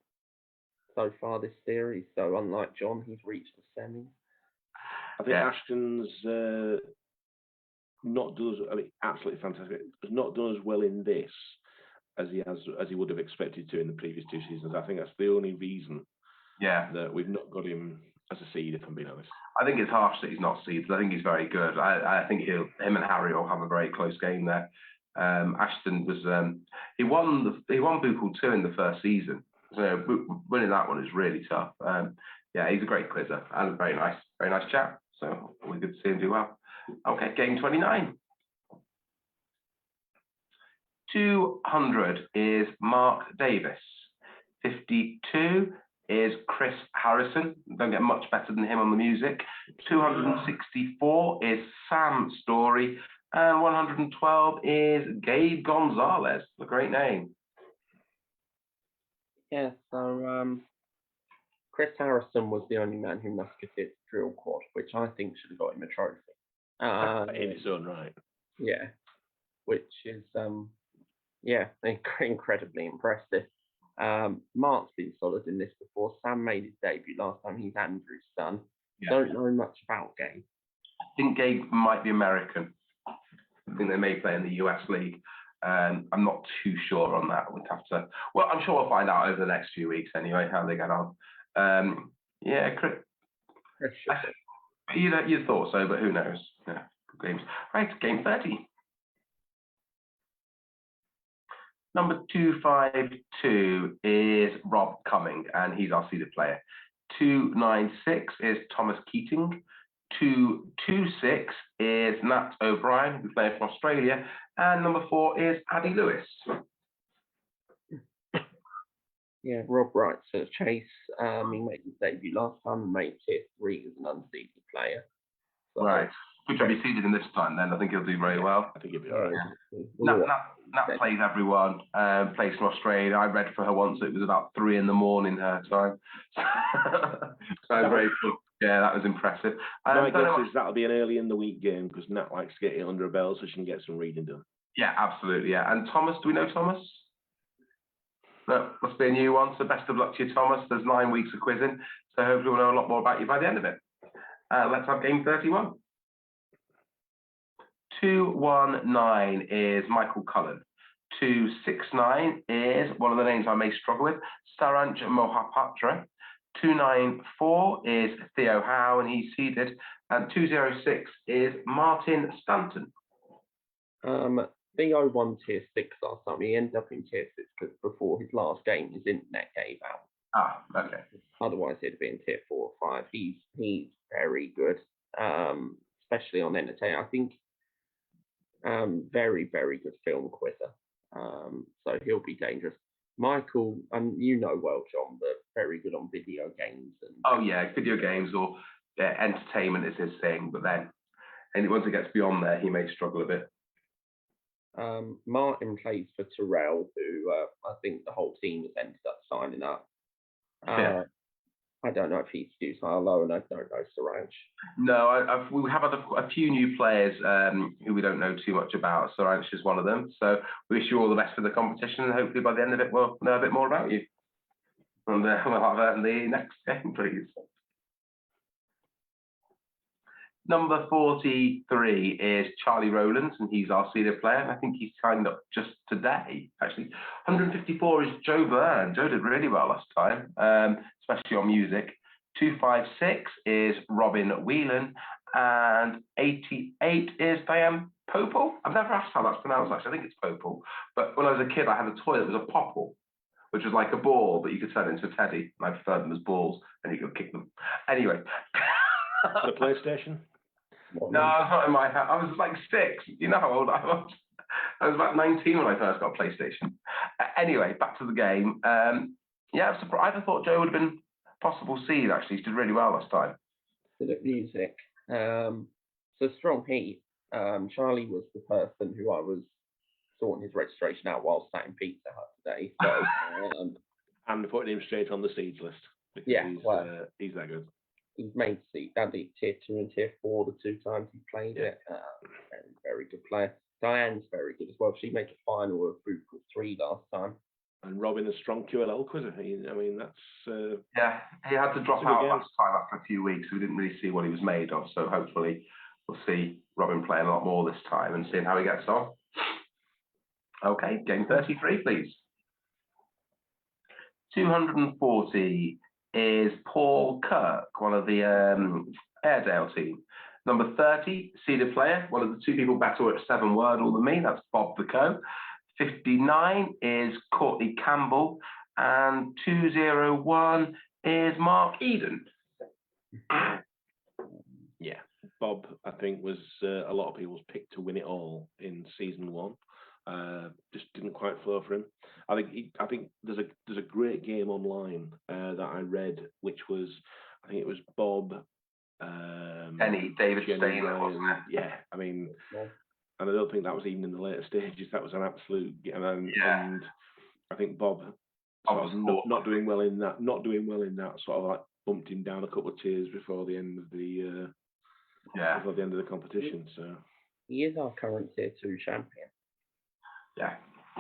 so far this series. So unlike John, he's reached the semis. I think Ashton's not done absolutely fantastic. Has not done as well in this as he would have expected to in the previous 2 seasons. I think that's the only reason that we've not got him as a seed, if I'm being honest. I think it's harsh that he's not seeded. I think he's very good. I think him and Harry will have a very close game there. Ashton was he won Boople 2 in the first season. So winning that one is really tough. He's a great quizzer and a very nice chap. So we're good to see him do well. Okay, game 29. 200 is Mark Davis. 52 is Chris Harrison. Don't get much better than him on the music. 264 is Sam Story. And 112 is Gabe Gonzalez. A great name. Yeah, so Chris Harrison was the only man who musketed drill quad, which I think should have got him a trophy. In its own right. Yeah, which is incredibly impressive. Mark's been solid in this before. Sam made his debut last time. He's Andrew's son. Yeah. Don't know much about Gabe. I think Gabe might be American. I think they may play in the US League. I'm not too sure on that. We'd have to. Well, I'm sure we'll find out over the next few weeks anyway how they get on. Chris. You'd thought so, but who knows? Yeah, good games. Right, game 30. Number 252 is Rob Cumming, and he's our seeded player. 296 is Thomas Keating. 226 is Nat O'Brien, who's playing from Australia. And number 4 is Addy Lewis. Yeah, Rob Wright's at Chase. He made his debut last time and made tier 3 as an unseeded player. So, Right. Good job you seeded him this time then. I think he'll do very well. I think he'll be all right. Nat plays everyone, plays from Australia. I read for her once, it was about 3 in the morning her time. So very cool. Yeah, that was impressive. My guess is that'll be an early in the week game because Nat likes to get it under a bell so she can get some reading done. Yeah, absolutely. Yeah. And Thomas, do we know Thomas? No, must be a new one. So best of luck to you, Thomas. There's 9 weeks of quizzing. So hopefully we'll know a lot more about you by the end of it. Let's have game 31. 219 is Michael Cullen. 269 is one of the names I may struggle with, Saranj Mohapatra. 294 is Theo Howe, and he's seeded. And 206 is Martin Stanton. Theo won tier 6 last time. He ended up in tier 6 because before his last game, his internet gave out. Ah, okay. Otherwise, he'd be in tier 4 or 5. He's very good, especially on entertainment. I think very, very good film quizzer. So he'll be dangerous. Michael, you know well, John, but very good on video games. Oh yeah, video games or entertainment is his thing. But then, and once it gets beyond there, he may struggle a bit. Martin plays for Terrell, who I think the whole team has ended up signing up. I don't know if he's Stu Harlow, and I don't know Saranj. No, we have had a few new players who we don't know too much about. Saranj is one of them. So we wish you all the best for the competition, and hopefully by the end of it, we'll know a bit more about you. And we'll have the next game, please. Number 43 is Charlie Rowlands, and he's our senior player. I think he's signed up just today, actually. 154 is Joe Byrne. Joe did really well last time, especially on music. 256 is Robin Whelan, and 88 is Diane Popel. I've never asked how that's pronounced, actually. I think it's Popel. But when I was a kid, I had a toy that was a popple, which was like a ball, but you could turn into a teddy. And I preferred them as balls, and you could kick them. Anyway. The PlayStation? No, it's not in my house. I was like 6. You know how old I was? I was about 19 when I first got a PlayStation. Anyway, back to the game. Yeah, I'm surprised. I thought Joe would have been possible seed, actually. He did really well last time. Good at music. So strong heat. Charlie was the person who I was sorting his registration out while sat in Pizza Hut today. So, and putting him straight on the seeds list. Because he's that good. He's made tier 2 and tier 4 the 2 times he played it. Very, very good player. Diane's very good as well. She made the final of Fruitful 3 last time. And Robin, a strong QLL quizzer. I mean, that's... yeah, he had to drop out last time after a few weeks. We didn't really see what he was made of. So hopefully we'll see Robin playing a lot more this time and seeing how he gets on. Okay, game 33, please. 240 is Paul Kirk, one of the Airedale team. Number 30, seeded player, one of the 2 people better at 7 Wordle than me. That's Bob the Co. 59 is Courtney Campbell, and 201 is Mark Eden. Yeah, Bob, I think, was a lot of people's pick to win it all in season 1. Just didn't quite flow for him. I think there's a great game online that I read, which was, I think it was Bob, David Steiner, wasn't it? Yeah, I mean, and I don't think that was even in the later stages. That was an absolute, and I think Bob sort of not doing well in that, sort of like bumped him down a couple of tiers before the end of the before the end of the competition. So he is our current tier 2 champion. Yeah,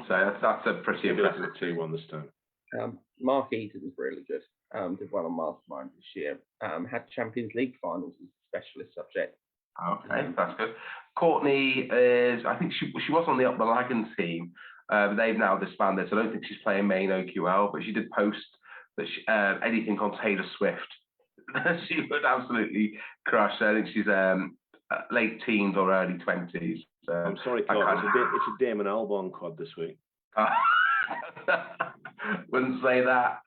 so that's a pretty impressive 2-1 this time. Mark Eden is really good. Did well on Mastermind this year. Had Champions League finals as a specialist subject. Okay, that's good. Courtney is, I think she was on the Up the Lagan team. They've now disbanded, so I don't think she's playing main OQL, but she did post that anything on Taylor Swift. She would absolutely crush. I think she's late teens or early 20s. I'm sorry, Courtney, it's a Damon Albarn quad this week. Wouldn't say that.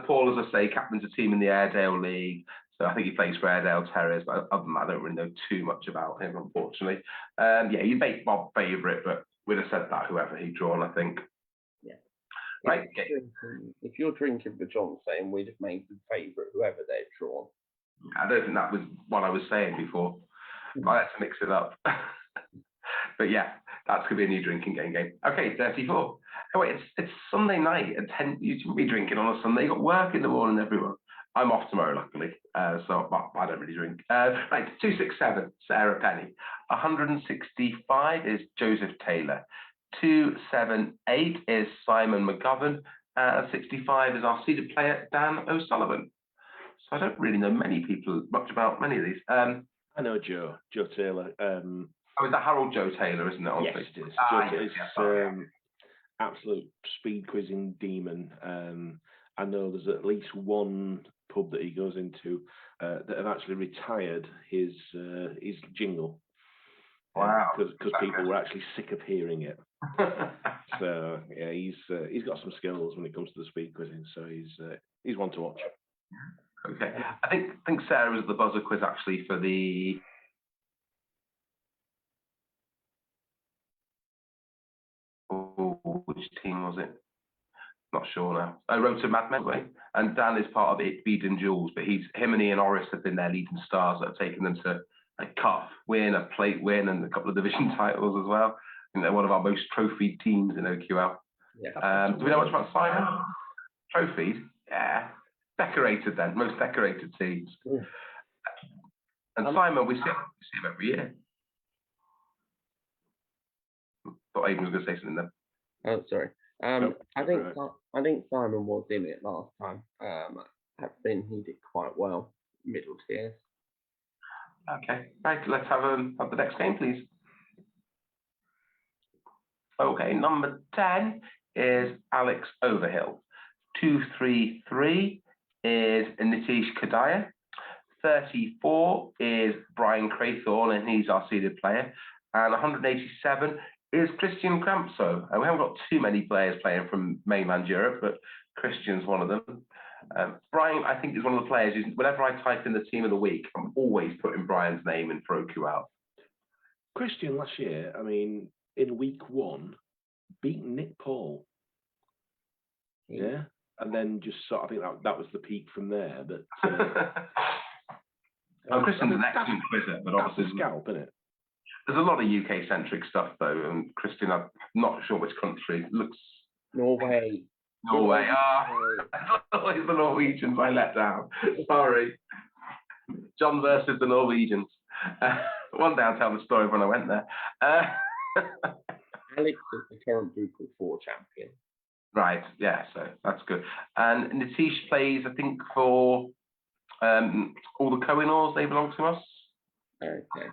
Paul, as I say, captains a team in the Airedale League. So I think he plays for Airedale Terriers, but other than that, I don't really know too much about him, unfortunately. Yeah, you make Bob favourite, but we'd have said that whoever he'd drawn, I think. Yeah. Right. If you're drinking for John saying we'd have made the favourite whoever they'd drawn. I don't think that was what I was saying before. I had to mix it up. But yeah, that's going to be a new drinking game. Okay, 34. Oh wait, it's Sunday night at 10. You shouldn't be drinking on a Sunday. You've got work in the morning, everyone. I'm off tomorrow, luckily. So I don't really drink. Right, 267, Sarah Penny. 165 is Joseph Taylor. 278 is Simon McGovern. 65 is our seeded player, Dan O'Sullivan. So I don't really know much about many of these. I know Joe Taylor. Is that Harold Joe Taylor, isn't it? Yes, it is. Absolute speed quizzing demon. I know there's at least one pub that he goes into that have actually retired his jingle. Wow! Because people were actually sick of hearing it. So yeah, he's got some skills when it comes to the speed quizzing. So he's one to watch. Okay, I think Sarah was at the buzzer quiz actually for the. Oh, which team was it? Not sure now. I wrote to Mad Men, and Dan is part of It Bead and Jules, but him and Ian Orris have been their leading stars that have taken them to a cup win, a plate win, and a couple of division titles as well. I think they're one of our most trophied teams in OQL. Yeah. Do we know much about Simon? Trophied? Yeah. Decorated then, most decorated teams. Yeah. And Simon, we see him every year. Thought Aidan was going to say something then. Oh, sorry. I think Simon was in it last time. I think he did quite well, middle tiers. Okay, right. Let's have the next game, please. Okay, number 10 is Alex Overhill. 233 is Nitish Kadaya. 34 is Brian Craythorne, and he's our seeded player. And 187 is Christian Crampso. We haven't got too many players playing from mainland Europe, but Christian's one of them. Brian, I think, is one of the players who's, whenever I type in the team of the week, I'm always putting Brian's name in for OQL. Christian last year, I mean, in week 1, beat Nick Paul. Yeah. And then just sort of, I think that was the peak from there. But Christian's an excellent quizzer, but obviously that's a scalp, isn't it? There's a lot of UK-centric stuff, though, and Christian, I'm not sure which country. Looks Norway. It's always the Norwegians I let down. Sorry. John versus the Norwegians. One day I'll tell the story when I went there. Alex is the current Bucle 4 champion. Right, yeah, so that's good. And Nitish plays, I think, for all the Kohinoors, they belong to us. Okay.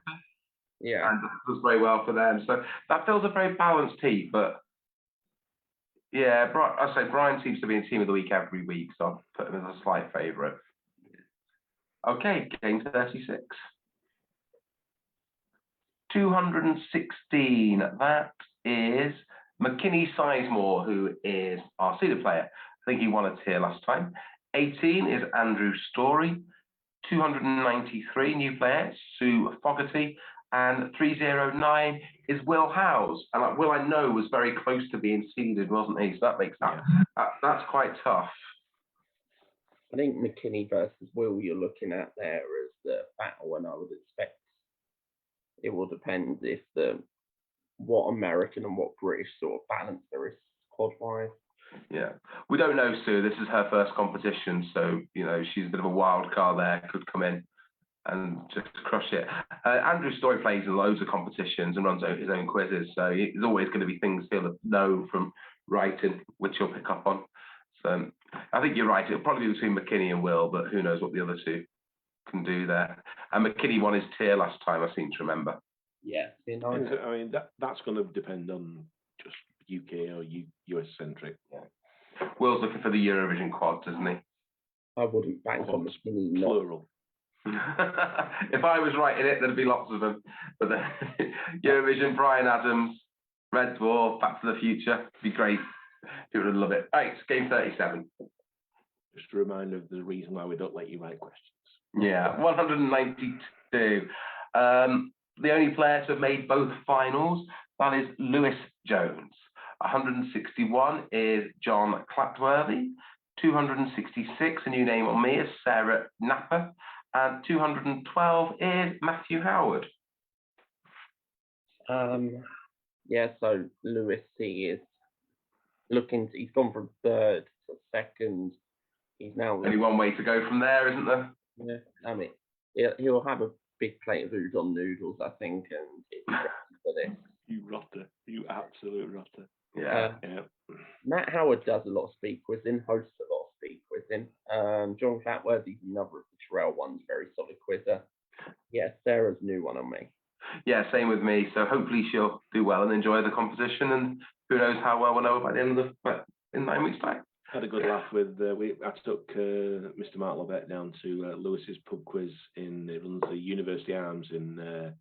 Yeah. And does very well for them. So that feels a very balanced team, but yeah, I say Brian seems to be in team of the week every week, so I'll put him as a slight favourite. Okay, game 36. 216, that is McKinney Sizemore, who is our seeded player. I think he won a tier last time. 18 is Andrew Story. 293, new player, Sue Fogarty. And 309 is Will Howes. And Will, I know, was very close to being seeded, wasn't he? So that makes that's quite tough. I think McKinney versus Will you're looking at there as the battle, and I would expect it will depend if what American and what British sort of balance there is squad-wise. Yeah, we don't know Sue. This is her first competition, so she's a bit of a wild card there. Could come in and just crush it. Andrew Story plays in loads of competitions and runs his own quizzes, so there's always going to be things he'll know from writing, which he'll pick up on. So I think you're right. It'll probably be between McKinney and Will, but who knows what the other two can do there. And McKinney won his tier last time, I seem to remember. Yeah. I mean, that's going to depend on just UK or US centric. Yeah. Will's looking for the Eurovision quads, isn't he? I wouldn't bank on McKinney. Plural. If I was writing it, there'd be lots of them. But Eurovision, Bryan Adams, Red Dwarf, Back to the Future, it'd be great. People would love it. Right, it's game 37. Just a reminder of the reason why we don't let you write questions. Yeah, 192. The only player to have made both finals, that is Lewis Jones. 161 is John Clatworthy. 266, a new name on me, is Sarah Napper. And 212 is Matthew Howard. Yeah, so Lewis, he is he's gone from third to second. He's now Only one way to go from there, isn't there? Yeah, I mean, he'll have a big plate of udon noodles, I think, and it's ready for this. You rotter. You absolute rotter. Yeah. Matt Howard does a lot of speed quizzing, hosts a lot of speed quizzing. John Clatworthy's another of the Terrell ones, very solid quizzer. Yeah, Sarah's new one on me. Yeah, same with me. So hopefully she'll do well and enjoy the competition, and who knows how well we'll know by the end of in 9 weeks' time. Had a good laugh with I took Mr. Mark Lovett down to Lewis's pub quiz it runs the University Arms in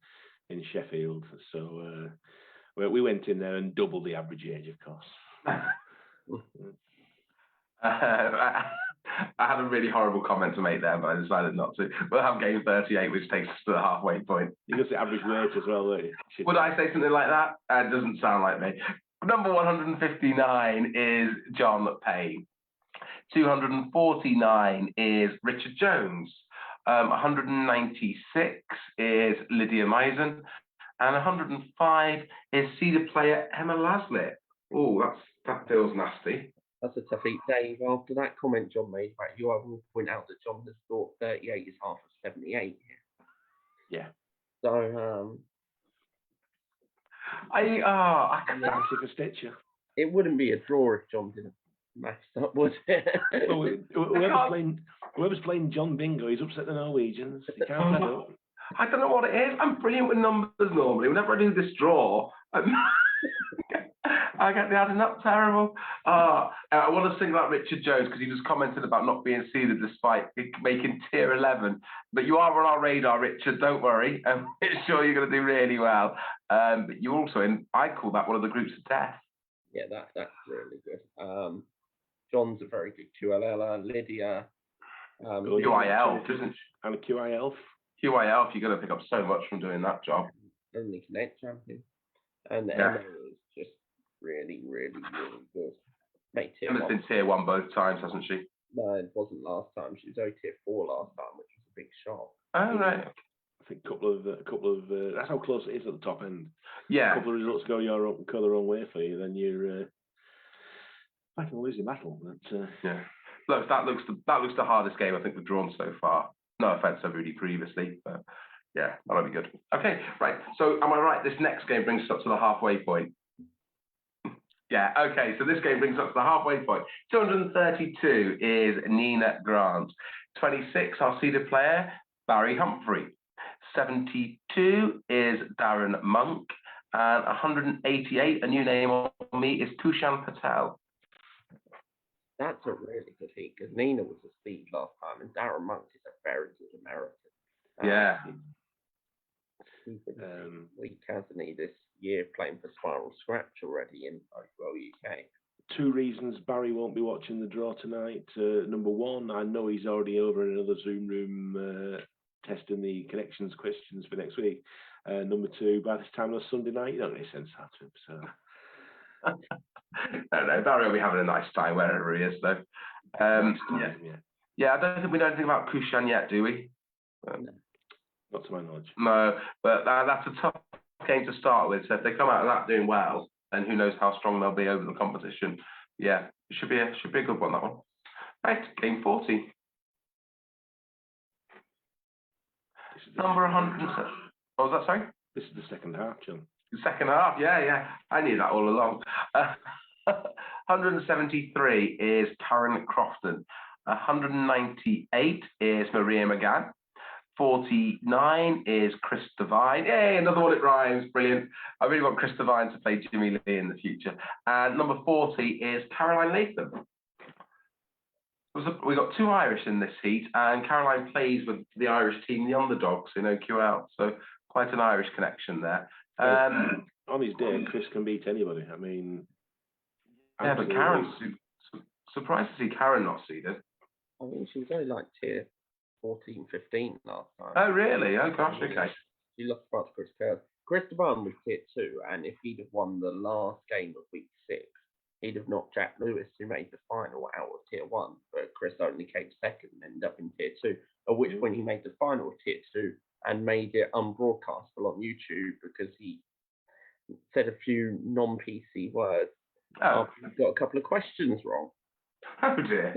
Sheffield. So we went in there and doubled the average age, of course. I had a really horrible comment to make there, but I decided not to. We'll have game 38, which takes us to the halfway point. You got the average weight as well, don't you? Would I say something like that? It doesn't sound like me. Number 159 is John Payne. 249 is Richard Jones. 196 is Lydia Misen. And 105 is Cedar player Emma Laslett. Oh, that feels nasty. That's a tough eat, Dave. After that comment John made about you, I will point out that John has thought 38 is half of 78 here. Yeah. So, I can take a stitcher. It wouldn't be a draw if John didn't mess up, would it? Well, whoever's playing John Bingo, he's upset the Norwegians. He can't let up. I don't know what it is. I'm brilliant with numbers normally. Whenever I do this draw, I get the adding up terrible. I want to single out Richard Jones because he just commented about not being seeded despite making tier 11. But you are on our radar, Richard. Don't worry. I'm sure you're going to do really well. But you're also in, I call that one of the groups of death. Yeah, that's really good. John's a very good QLL. Lydia. QIL, isn't she? And a QIL. QIL, you're going to pick up so much from doing that job. And the Connect champion. And Emma is just really, really, really good. Emma's been tier 1 both times, hasn't she? No, it wasn't last time. She was only tier 4 last time, which was a big shock. Oh, right. I think a couple of that's how close it is at the top end. Yeah. A couple of results go the wrong way for you, then you're back in a losing battle. But, yeah. Look, that looks the hardest game I think we've drawn so far. No offense to everybody previously, but yeah, that'll be good. Okay, right. So am I right? This next game brings us up to the halfway point. Yeah, okay, so this game brings us up to the halfway point. 232 is Nina Grant. 26, our seeded player, Barry Humphrey. 72 is Darren Monk. And 188, a new name on me, is Kushan Patel. That's a really good heat because Nina was a speed last time and Darren Monk is a very good American. Yeah. He's been weak, hasn't he, this year playing for Spiral Scratch already in UK. 2 reasons Barry won't be watching the draw tonight. Number 1, I know he's already over in another Zoom room testing the connections questions for next week. Number 2, by this time on Sunday night, you don't really sense that to him. So. No, Barry will be having a nice time wherever he is, though. Yeah, I don't think we know anything about Kushan yet, do we? No. Not to my knowledge. No, but that's a tough game to start with. So if they come out of that doing well, then who knows how strong they'll be over the competition. Yeah, it should be a good one, that one. Right, game 40. Number 100. What was that, sorry? This is the second half, John. The second half, yeah. I knew that all along. 173 is Karen Crofton. 198 is Maria McGann. 49 is Chris Devine. Yay, another one that rhymes. Brilliant. I really want Chris Devine to play Jimmy Lee in the future. And number 40 is Caroline Latham. We got 2 Irish in this heat, and Caroline plays with the Irish team, the Underdogs, in OQL. So quite an Irish connection there. On his day, Chris can beat anybody. I mean, yeah, but Karen's surprised to see Karen not seeded. I mean, she was only like tier 14-15 last time. Oh, really? Oh, gosh, okay. He lost to Chris Curtis. Chris Devon was tier 2, and if he'd have won the last game of week 6, he'd have knocked Jack Lewis, who made the final, out of tier 1. But Chris only came second and ended up in tier 2, at which point he made the final of tier 2 and made it unbroadcastable on YouTube because he said a few non-PC words. Oh, He got a couple of questions wrong. oh dear.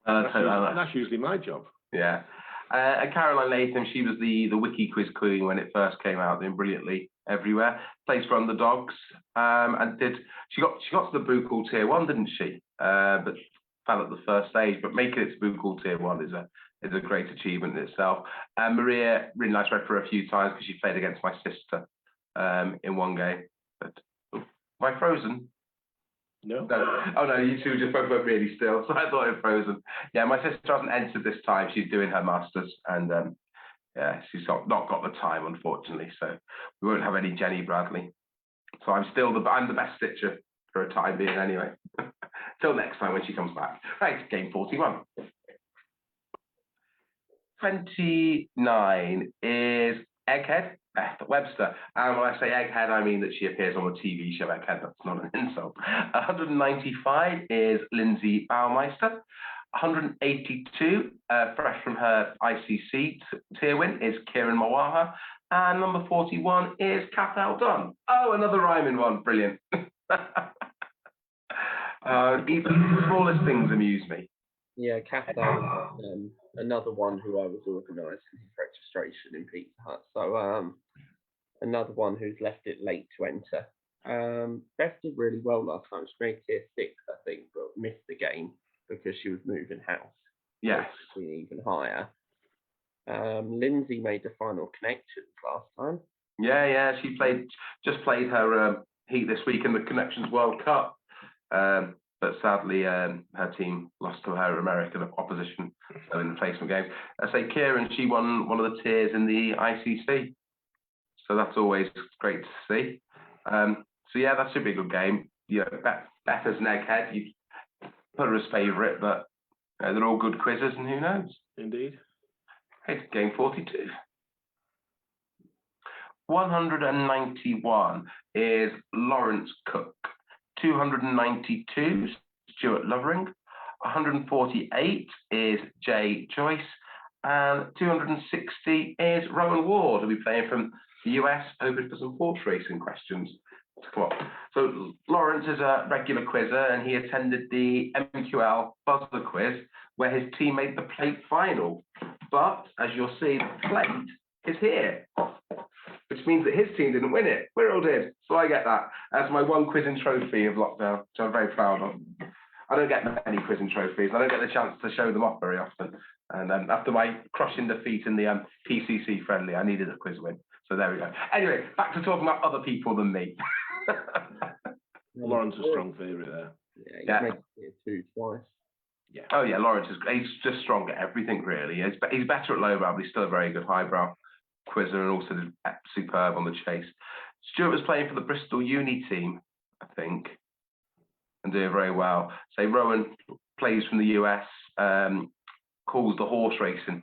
That's usually my job. Yeah. Caroline Latham, she was the wiki quiz queen when it first came out, doing brilliantly everywhere. Plays for Underdogs, and she got to the Buchal tier 1, didn't she? But fell at the first stage. But making it to Buchal tier 1 is a great achievement in itself. Maria, really nice read for her a few times because she played against my sister in one game. But am I frozen? No. Oh no, you two just both went really still, so I thought it frozen. Yeah, my sister hasn't entered this time. She's doing her masters, and yeah, she's not got the time, unfortunately. So we won't have any Jenny Bradley. So I'm the best stitcher for a time being, anyway. Till next time when she comes back. Right, game 41. 29 is Egghead, Beth Webster. And when I say Egghead, I mean that she appears on the TV show Egghead. That's not an insult. 195 is Lindsay Baumeister. 182, fresh from her ICC tier win, is Kieran Mawaha. And number 41 is Kath Aldon. Oh, another rhyming one. Brilliant. Even the smallest things amuse me. Yeah, Kath Aldon, another one who I was organising his registration in Pizza Hut. So another one who's left it late to enter. Beth did really well last time. She made tier 6, I think, but missed the game because she was moving house. Yes. Even higher. Lindsay made the final connections last time. Yeah, she just played her heat this week in the Connections World Cup. But sadly, her team lost to her American opposition in the placement game. I say Kieran, she won one of the tiers in the ICC. So that's always great to see. So yeah, that should be a good game. You know, Beth as an Egghead, you put her as favourite, but they're all good quizzes, and who knows? Indeed. Okay, game 42. 191 is Lawrence Cook. 292, Stuart Lovering. 148 is Jay Joyce. And 260 is Rowan Ward, who'll be playing from the US, hoping for some horse racing questions to come up. So Lawrence is a regular quizzer, and he attended the MQL Buzzer Quiz, where his team made the plate final. But, as you'll see, the plate is here, which means that his team didn't win it. Wirral did. So I get that as my one quizzing trophy of lockdown, which I'm very proud of. I don't get many quizzing trophies. I don't get the chance to show them off very often. And after my crushing defeat in the PCC friendly, I needed a quiz win. So there we go. Anyway, back to talking about other people than me. Lawrence is a strong favourite there. Yeah, he's made it 2 twice. Yeah. Oh yeah, Lawrence he's just strong at everything really. He's better at lowbrow, but he's still a very good highbrow quizzer, and also superb on the chase. Stuart was playing for the Bristol Uni team, I think, and doing very well. Say Rowan plays from the US, calls the horse racing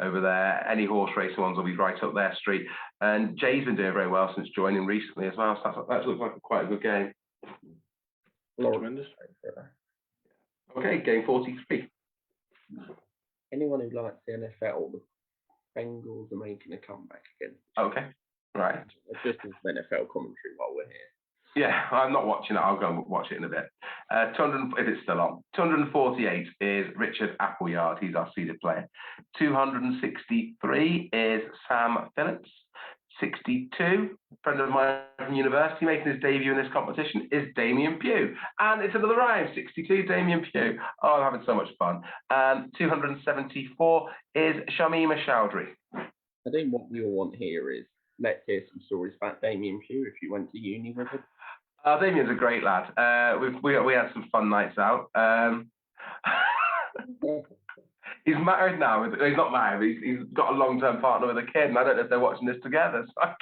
over there. Any horse racing ones will be right up their street. And Jay's been doing very well since joining recently as well. So that looks like quite a good game. Tremendous. Okay, game 43. Anyone who likes the NFL, the Bengals are making a comeback again. Okay, right. Just as NFL commentary while we're here. Yeah, I'm not watching it. I'll go and watch it in a bit. 200, if it's still on. 248 is Richard Appleyard. He's our seeded player. 263 is Sam Phillips. 62, friend of mine from university, making his debut in this competition, is Damien Pugh. And it's another rhyme, 62, Damien Pugh. Oh, I'm having so much fun. 274 is Shamima Chowdhury. I think what we all want here is, let's hear some stories about Damien Pugh if you went to uni with him. Damien's a great lad. We had some fun nights out. He's married now. He's not married. He's got a long-term partner with a kid, and I don't know if they're watching this together. So I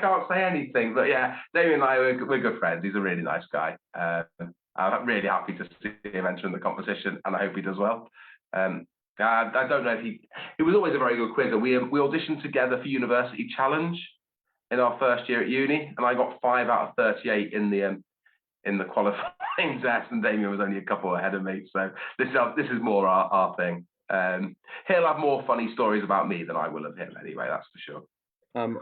can't say anything. But yeah, Damien and I we're good friends. He's a really nice guy. I'm really happy to see him entering the competition, and I hope he does well. I don't know if he was always a very good quizzer. We auditioned together for University Challenge in our first year at uni, and I got 5 out of 38 in the qualifying test, and Damien was only a couple ahead of me. So this is more our thing. He'll have more funny stories about me than I will of him anyway, that's for sure.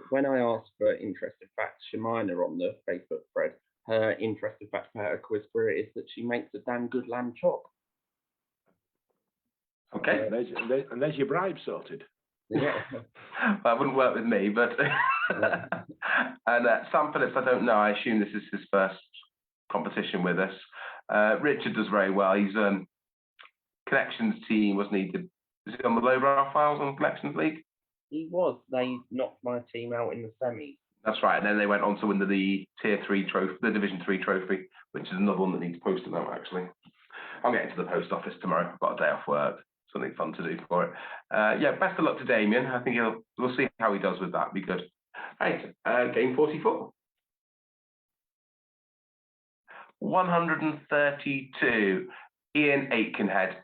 When I asked for interesting facts, Shemina on the Facebook thread, her interesting fact about her quiz career is that she makes a damn good lamb chop. Okay. And there's your bribe sorted. Yeah. Well, that wouldn't work with me, but and Sam Phillips, I don't know. I assume this is his first competition with us. Richard does very well. He's Connections team, wasn't he? Was he on the lowbrow files on Connections League? He was. They knocked my team out in the semis. That's right. And then they went on to win the Tier 3 trophy, the Division 3 trophy, which is another one that needs posting out, actually. I'm getting to the post office tomorrow. I've got a day off work. Something fun to do for it. Yeah, best of luck to Damien. I think we'll see how he does with that. Be good. Right, game 44. 132. Ian Aitkenhead,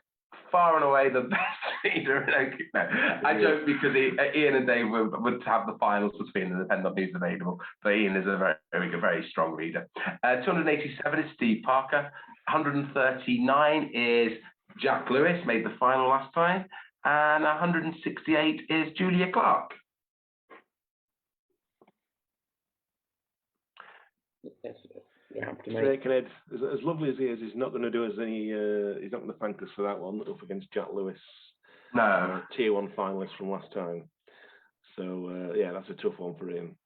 far and away the best reader in Oakham. No, I joke because Ian and Dave would have the finals between them, depending on who's available. But Ian is a very, very good, very strong reader. 287 is Steve Parker. 139 is Jack Lewis, made the final last time. And 168 is Julia Clark. Aitkenhead, as lovely as he is, he's not going to do us any. He's not going to thank us for that one up against Jack Lewis. No, Tier 1 finalist from last time. So yeah, that's a tough one for him.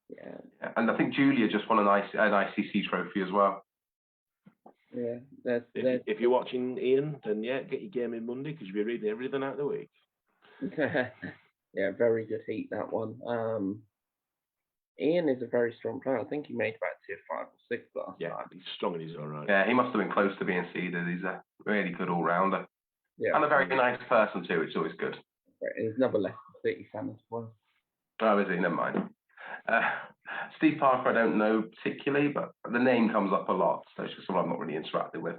Yeah, and I think Julia just won an ICC trophy as well. Yeah, if you're watching Ian, then yeah, get your game in Monday because you'll be reading everything out of the week. Yeah, very good heat, that one. Ian is a very strong player. I think he made about Tier 5 or 6 last time. He's strong and he's all right. Yeah, he must have been close to being seeded. He's a really good all-rounder. Yeah, and a very nice person too, which is always good. And he's another Leicester City fan as well. Oh, is he? Never mind. Steve Parker, I don't know particularly, but the name comes up a lot, so it's just someone I'm not really interacted with.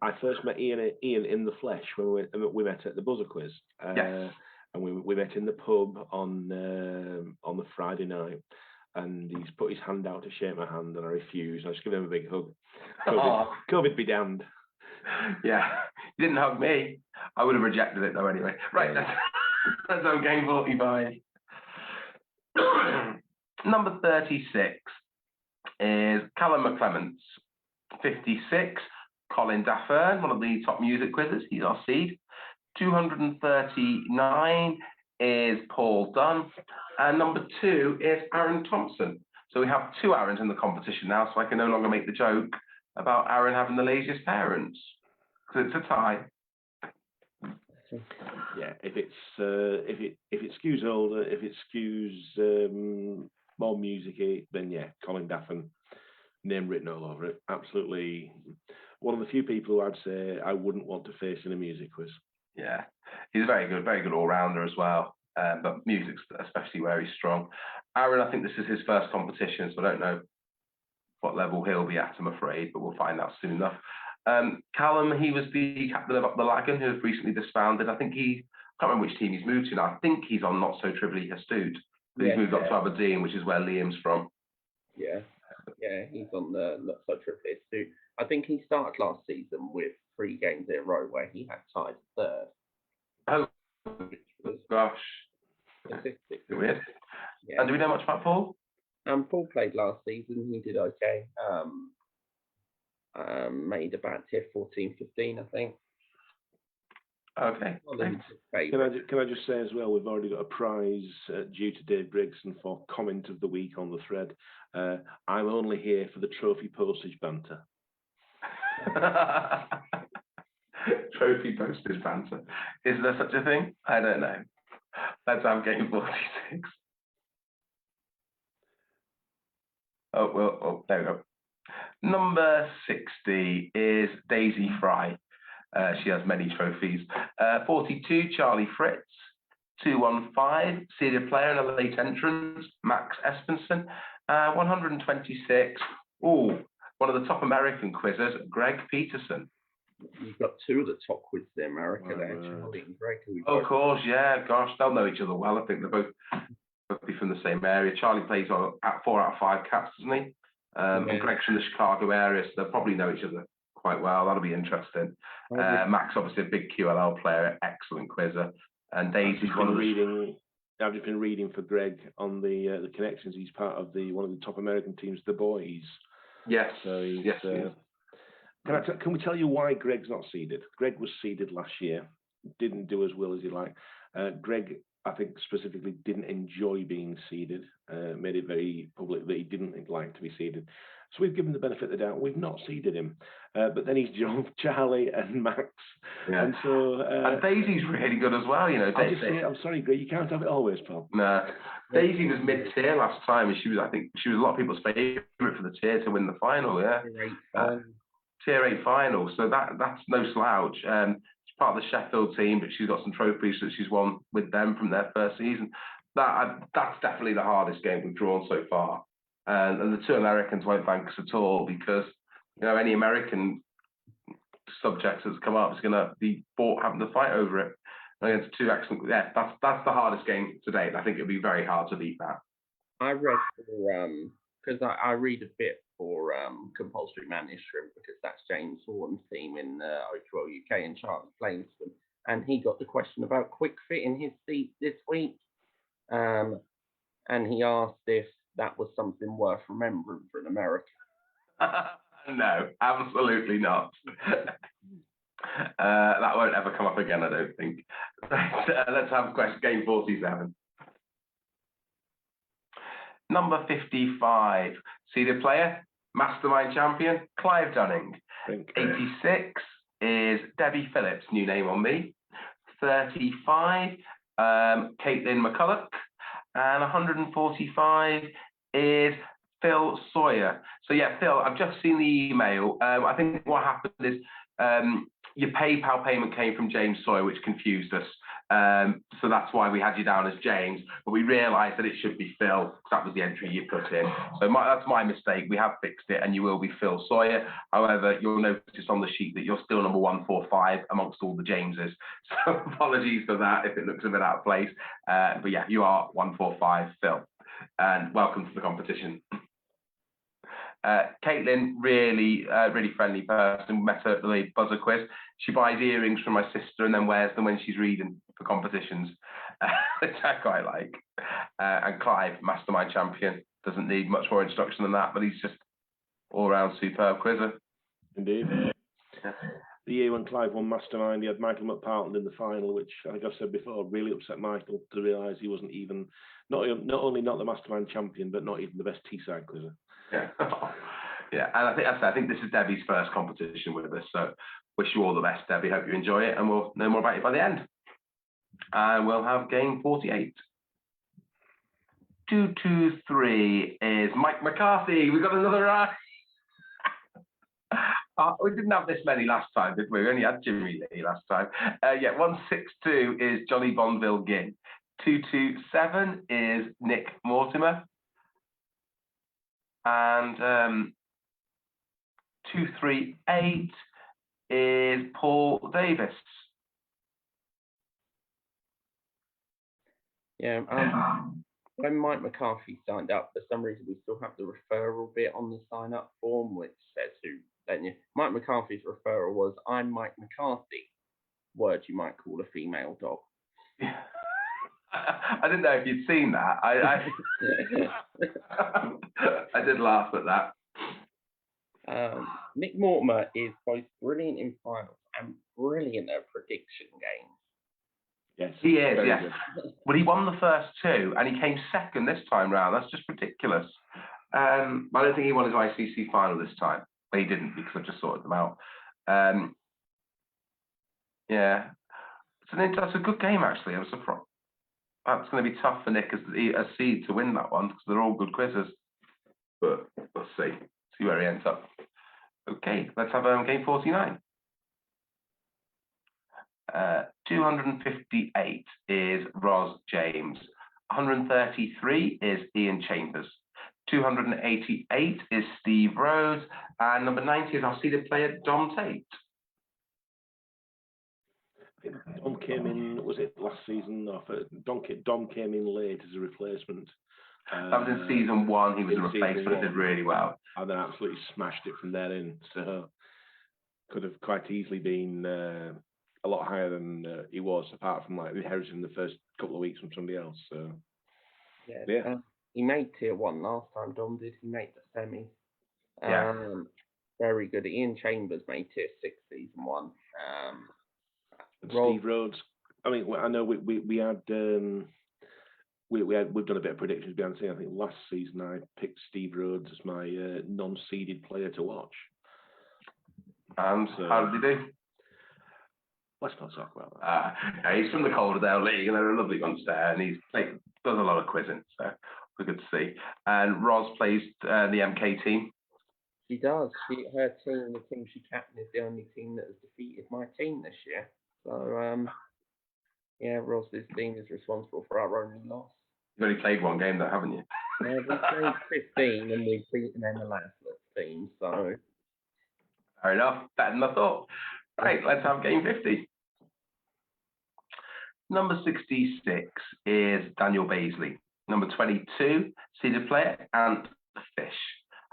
I first met Ian in the flesh when we met at the Buzzer Quiz. Yes. And we met in the pub on the Friday night, and he's put his hand out to shake my hand, and I refused. I just give him a big hug. COVID be damned. Yeah, he didn't hug me. I would have rejected it though anyway. Right, that's on game 45. Number 36 is Callum McClements. 56, Colin Daffern, one of the top music quizzes. He's our seed. 239 is Paul Dunn. And number 2 is Aaron Thompson. So we have 2 Aarons in the competition now, so I can no longer make the joke about Aaron having the laziest parents. Because it's a tie. Yeah, if it skews older, if it skews more music-y, then yeah, Colin Daffern, name written all over it. Absolutely one of the few people who I'd say I wouldn't want to face in a music quiz. Yeah, he's a very good all-rounder as well. But music's especially where he's strong. Aaron, I think this is his first competition, so I don't know what level he'll be at, I'm afraid, but we'll find out soon enough. Callum, he was the captain of Up the Lagan, who has recently disbanded. I think I can't remember which team he's moved to now. I think he's on Not So Trivially Astute. He's moved up to Aberdeen, which is where Liam's from. Yeah, he's on the Not So Trivially Astute. I think he started last season with 3 games in a row where he had tied third. Oh, gosh. Weird. Yeah. And do we know much about Paul? Paul played last season. He did okay. Made about Tier 14, 15, I think. Okay. Can I just say as well, we've already got a prize due to Dave Gregson for comment of the week on the thread. I'm only here for the trophy postage banter. Trophy postage banter. Is there such a thing? I don't know. Let's have game 46. There we go. Number 60 is Daisy Fry. She has many trophies. 42, Charlie Fritz. 215, senior player and a late entrant, Max Espenson. 126, one of the top American quizzers, Greg Peterson. you've got two of the top quids in America Wow, there, right. Charlie and Greg. Who Oh, of course, yeah. Gosh, they'll know each other well. I think they're both be from the same area. Charlie plays at 4 out of 5 caps, doesn't he? And Greg's from the Chicago area, so they'll probably know each other quite well. That'll be interesting. Mac's obviously a big QLL player, excellent quizzer. And Daisy's one of the... I've just been reading for Greg on the connections. He's part of one of the top American teams, the Boys. Yes. So yes. Can we tell you why Greg's not seeded? Greg was seeded last year, didn't do as well as he liked. Greg, I think specifically, didn't enjoy being seeded. Made it very public that he didn't like to be seeded. So we've given the benefit of the doubt. We've not seeded him, but then he's joined Charlie and Max, and so and Daisy's really good as well. You know, I'm sorry, Greg, you can't have it always, pal. No, Daisy was mid-tier last time, and I think she was a lot of people's favourite for the tier to win the final. Yeah, tier 8 final. So that's no slouch. She's part of the Sheffield team, but she's got some trophies that she's won with them from their first season. That's definitely the hardest game we've drawn so far. And the two Americans won't thank us at all, because any American subjects that's come up is going to be having to fight over it against two excellent. Yeah, that's the hardest game to date. I think it'll be very hard to beat that. I read because I read a bit for compulsory management, because that's James Horton's team in O2O UK, and Charlie plays them, and he got the question about quick fit in his seat this week, and he asked if that was something worth remembering for an American. No, absolutely not. That won't ever come up again, I don't think. Let's have game 47. Number 55, seeded player, mastermind champion, Clive Dunning. 86 is Debbie Phillips, new name on me. 35, Caitlin McCulloch. And 145 is Phil Sawyer. So yeah, Phil, I've just seen the email. I think what happened is your PayPal payment came from James Sawyer, which confused us. So that's why we had you down as James, but we realised that it should be Phil, because that was the entry you put in. So that's my mistake. We have fixed it, and you will be Phil Sawyer. However, you'll notice on the sheet that you're still number 145 amongst all the Jameses. So apologies for that if it looks a bit out of place. But yeah, you are 145, Phil. And welcome to the competition. Caitlin, really friendly person. Met her at the buzzer quiz. She buys earrings from my sister and then wears them when she's reading for competitions, which I quite like. And Clive, mastermind champion, doesn't need much more instruction than that, but he's just all-round superb quizzer. Indeed. Yeah. The year when Clive won mastermind, he had Michael Mcportland in the final, which I think I've said before really upset Michael to realise he wasn't even not only not the mastermind champion, but not even the best Teesside quizzer. Yeah, yeah, and I think this is Debbie's first competition with us, so wish you all the best, Debbie. Hope you enjoy it, and we'll know more about you by the end. And we'll have game 48. 223 is Mike McCarthy. We got another right. We didn't have this many last time, did we? We only had Jimmy Lee last time. Yeah, 162 is Johnny Bonville Ginn. 227 is Nick Mortimer. And 238 is Paul Davis. Yeah, when Mike McCarthy signed up, for some reason we still have the referral bit on the sign-up form, which says who. Then Mike McCarthy's referral was, "I'm Mike McCarthy," word you might call a female dog. I didn't know if you'd seen that. I did laugh at that. Nick Mortimer is both brilliant in finals and brilliant at prediction games. Yes, he is. Yes. Well, he won the first two, and he came second this time round. That's just ridiculous. I don't think he won his ICC final this time. But he didn't, because I just sorted them out. Yeah, that's a good game actually. I was surprised. That's going to be tough for Nick as seed to win that one, because they're all good quizzes. But let's see where he ends up. Okay, let's have game 49. 258 is Ros James. 133 is Ian Chambers. 288 is Steve Rhodes, and number 90 is our seeded player, Dom Tate. Dom came in, was it last season? No, Dom came in late as a replacement. That was in season 1. He was a replacement and did really well. And then absolutely smashed it from there in. So could have quite easily been a lot higher than he was, apart from like inheriting the first couple of weeks from somebody else. So yeah. He made tier 1 last time. Dom did. He made the semis. Yeah. Very good. Ian Chambers made tier 6 season 1. Steve Rhodes. I mean, I know we had. We've done a bit of predictions behind the scene. I think last season I picked Steve Rhodes as my non-seeded player to watch. And how did he do? Let's not talk about that. He's from the Calderdale League, and they're a lovely bunch there, and does a lot of quizzing, so we're good to see. And Roz plays the MK team. She does. Her team, the team she captained, is the only team that has defeated my team this year. So, yeah, Roz's team is responsible for our only loss. You've only played one game, though, haven't you? Yeah, we've played 15, and we've beaten MLS team, so... Fair enough. Better than I thought. Right, let's have game 50. Number 66 is Daniel Baisley. Number 22, seeded player, Ant Fish.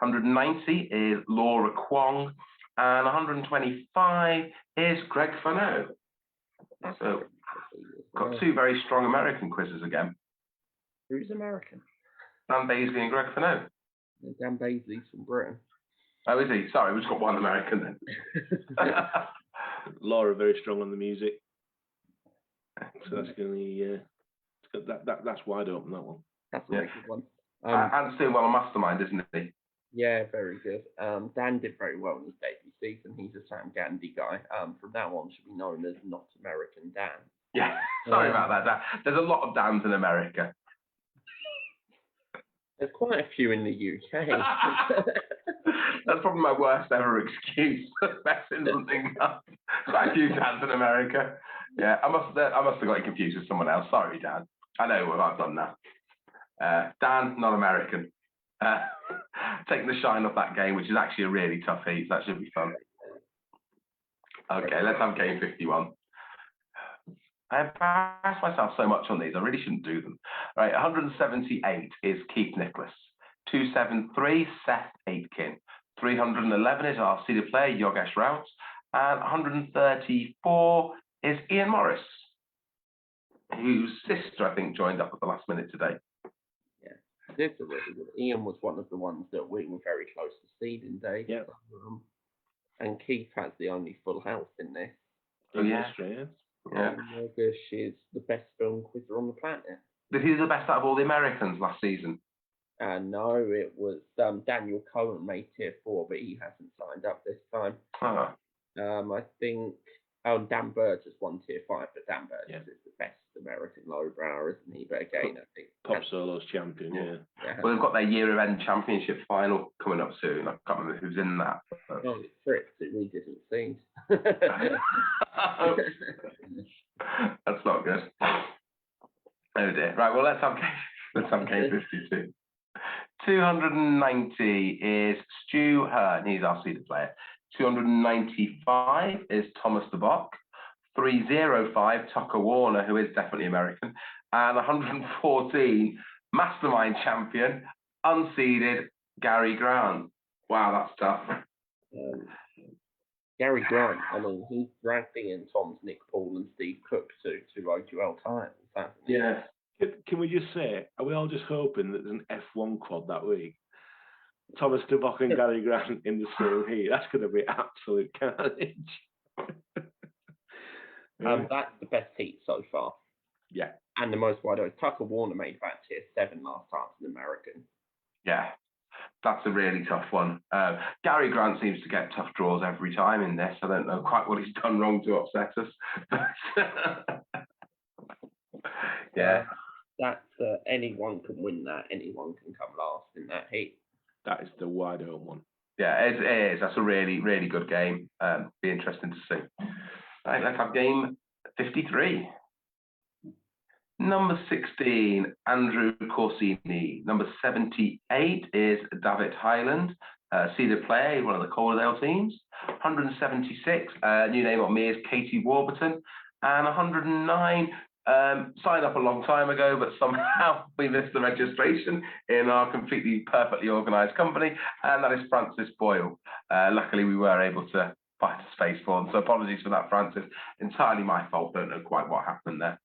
190 is Laura Kwong. And 125 is Greg Fano. So, got 2 very strong American quizzes again. Who's American? Dan Baisley and Greg Fano. Dan Baisley's from Britain. Oh, is he? Sorry, we've just got one American then. Laura very strong on the music, so that's going to be that's wide open, that one. That's a really good one. Ant's doing well on Mastermind, isn't he? Yeah, very good. Dan did very well in his debut season. He's a Sam Gandy guy. From now on, should be known as Not American Dan. Yeah, sorry about that, Dan. There's a lot of Dans in America. There's quite a few in the UK. That's probably my worst ever excuse for messing something up. Quite a few Dans in America. Yeah, I must have got you confused with someone else. Sorry, Dan. I know what I've done now. Dan, not American. Taking the shine off that game, which is actually a really tough heat. That should be fun. Okay, let's have game 51. I embarrassed myself so much on these. I really shouldn't do them. Right, 178 is Keith Nicholas. 273, Seth Aitken. 311 is our seeded player, Yogesh Rout. And 134 is Ian Morris, whose sister, I think, joined up at the last minute today. Yeah, this is really good. Ian was one of the ones that we were very close to seeding day. Yeah. And Keith has the only full house in this. Oh, yeah. Yeah. Yogesh is the best film quizzer on the planet. Did he do the best out of all the Americans last season? No, it was Daniel Cohen made tier 4, but he hasn't signed up this time. I think Dan Burgess won tier 5, but Dan Burgess is the best American lowbrower, isn't he? But again, I think Pop Solo's champion, yeah. Well, they've got their year-end championship final coming up soon. I can't remember who's in that. But... Oh, it's Fritz. It really didn't seem. That's not good. Oh dear. Right. Well, let's have game 52. 290 is Stu Hearn. He's our seeded player. 295 is Thomas de Bock. 305 Tucker Warner, who is definitely American, and 114 Mastermind champion, unseeded Gary Grant. Wow, that's tough. Gary Grant, I mean, he's dragged in Tom's Nick Paul and Steve Cook to 2 OQL titles, hasn't he? Yeah. Can we just say, are we all just hoping that there's an F1 quad that week? Thomas de Bock and Gary Grant in the same heat. That's going to be absolute carnage. That's the best heat so far. Yeah. And the most wide open. Tucker Warner made that tier 7 last time as an American. Yeah. That's a really tough one. Gary Grant seems to get tough draws every time in this. I don't know quite what he's done wrong to upset us. Yeah. That's anyone can win that. Anyone can come last in that heat. That is the wide open one. Yeah, it is. That's a really, really good game. Be interesting to see. Right, let's have game 53. Number 16, Andrew Corsini. Number 78 is David Highland, seeded player, one of the Calderdale teams. 176, new name on me is Katie Warburton. and 109 signed up a long time ago, but somehow we missed the registration in our completely perfectly organised company, and that is Francis Boyle. Luckily, we were able to find a space for them, so apologies for that, Francis. Entirely my fault. Don't know quite what happened there.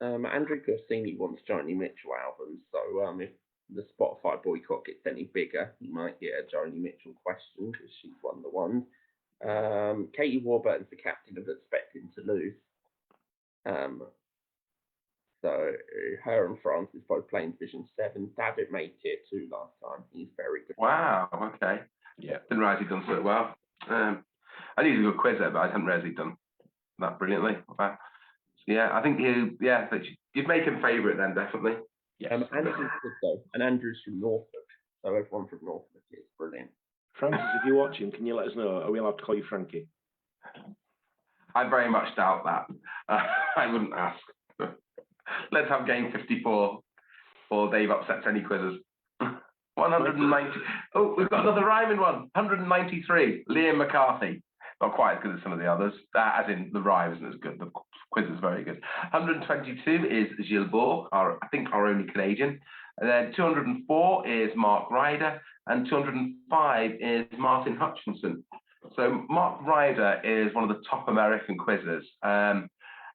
Andrew Corsini wants Joni Mitchell albums, so if the Spotify boycott gets any bigger, he might get a Joni Mitchell question because she's one of the ones. Katie Warburton's the captain of Expecting to Lose. So her and Francis both playing Division 7. David made Tier 2 last time. He's very good. Wow, okay. Yeah, didn't realise he'd done so well. I knew he was a good quizzer, but I hadn't realised he'd done that brilliantly. Wow. So, yeah, I think you'd make him favourite then, definitely. Yes. Andrew's good though, and Andrew's from Norfolk, so everyone from Norfolk is brilliant. Francis, if you're watching, can you let us know? Are we allowed to call you Frankie? I very much doubt that. I wouldn't ask. Let's have game 54, or Dave upsets any quizzes. 190. Oh, we've got another rhyming one. 193. Liam McCarthy. Not quite as good as some of the others, as in the rhyme isn't as good. The quiz is very good. 122 is Gilles Bourg, I think our only Canadian. And then 204 is Mark Ryder, and 205 is Martin Hutchinson. So Mark Ryder is one of the top American quizzers.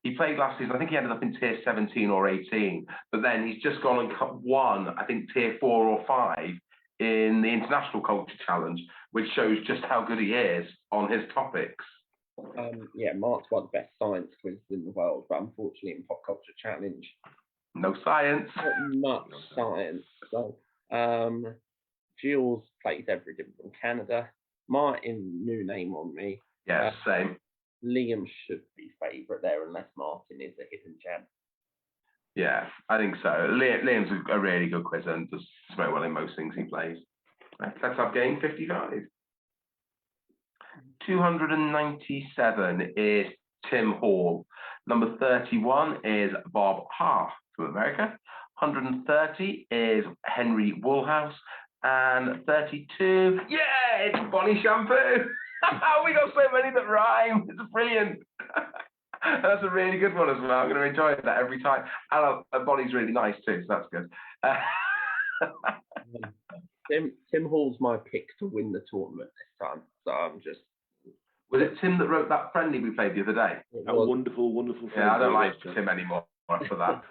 He played last season. I think he ended up in tier 17 or 18, but then he's just gone and won, I think, tier 4 or 5 in the International Culture Challenge, which shows just how good he is on his topics. Yeah, Mark's one of the best science quizzes in the world, but unfortunately in Pop Culture Challenge, no science. Not much science. So, Jules plays everything from Canada. Martin, new name on me. Yeah, same. Liam should be favourite there, unless Martin is a hidden gem. Yeah, I think so. Liam's a really good quizzer and does very well in most things he plays. Let's have game 55. 297 is Tim Hall. Number 31 is Bob Ha from America. 130 is Henry Woolhouse. And 32, yeah, it's Bonnie Shampoo. We got so many that rhyme. It's brilliant. That's a really good one as well. I'm going to enjoy that every time. And Bonnie's really nice too, so that's good. Tim Hall's my pick to win the tournament this time. So I'm just. Was it Tim that wrote that friendly we played the other day? A wonderful, wonderful. Yeah, I don't like Tim anymore after that.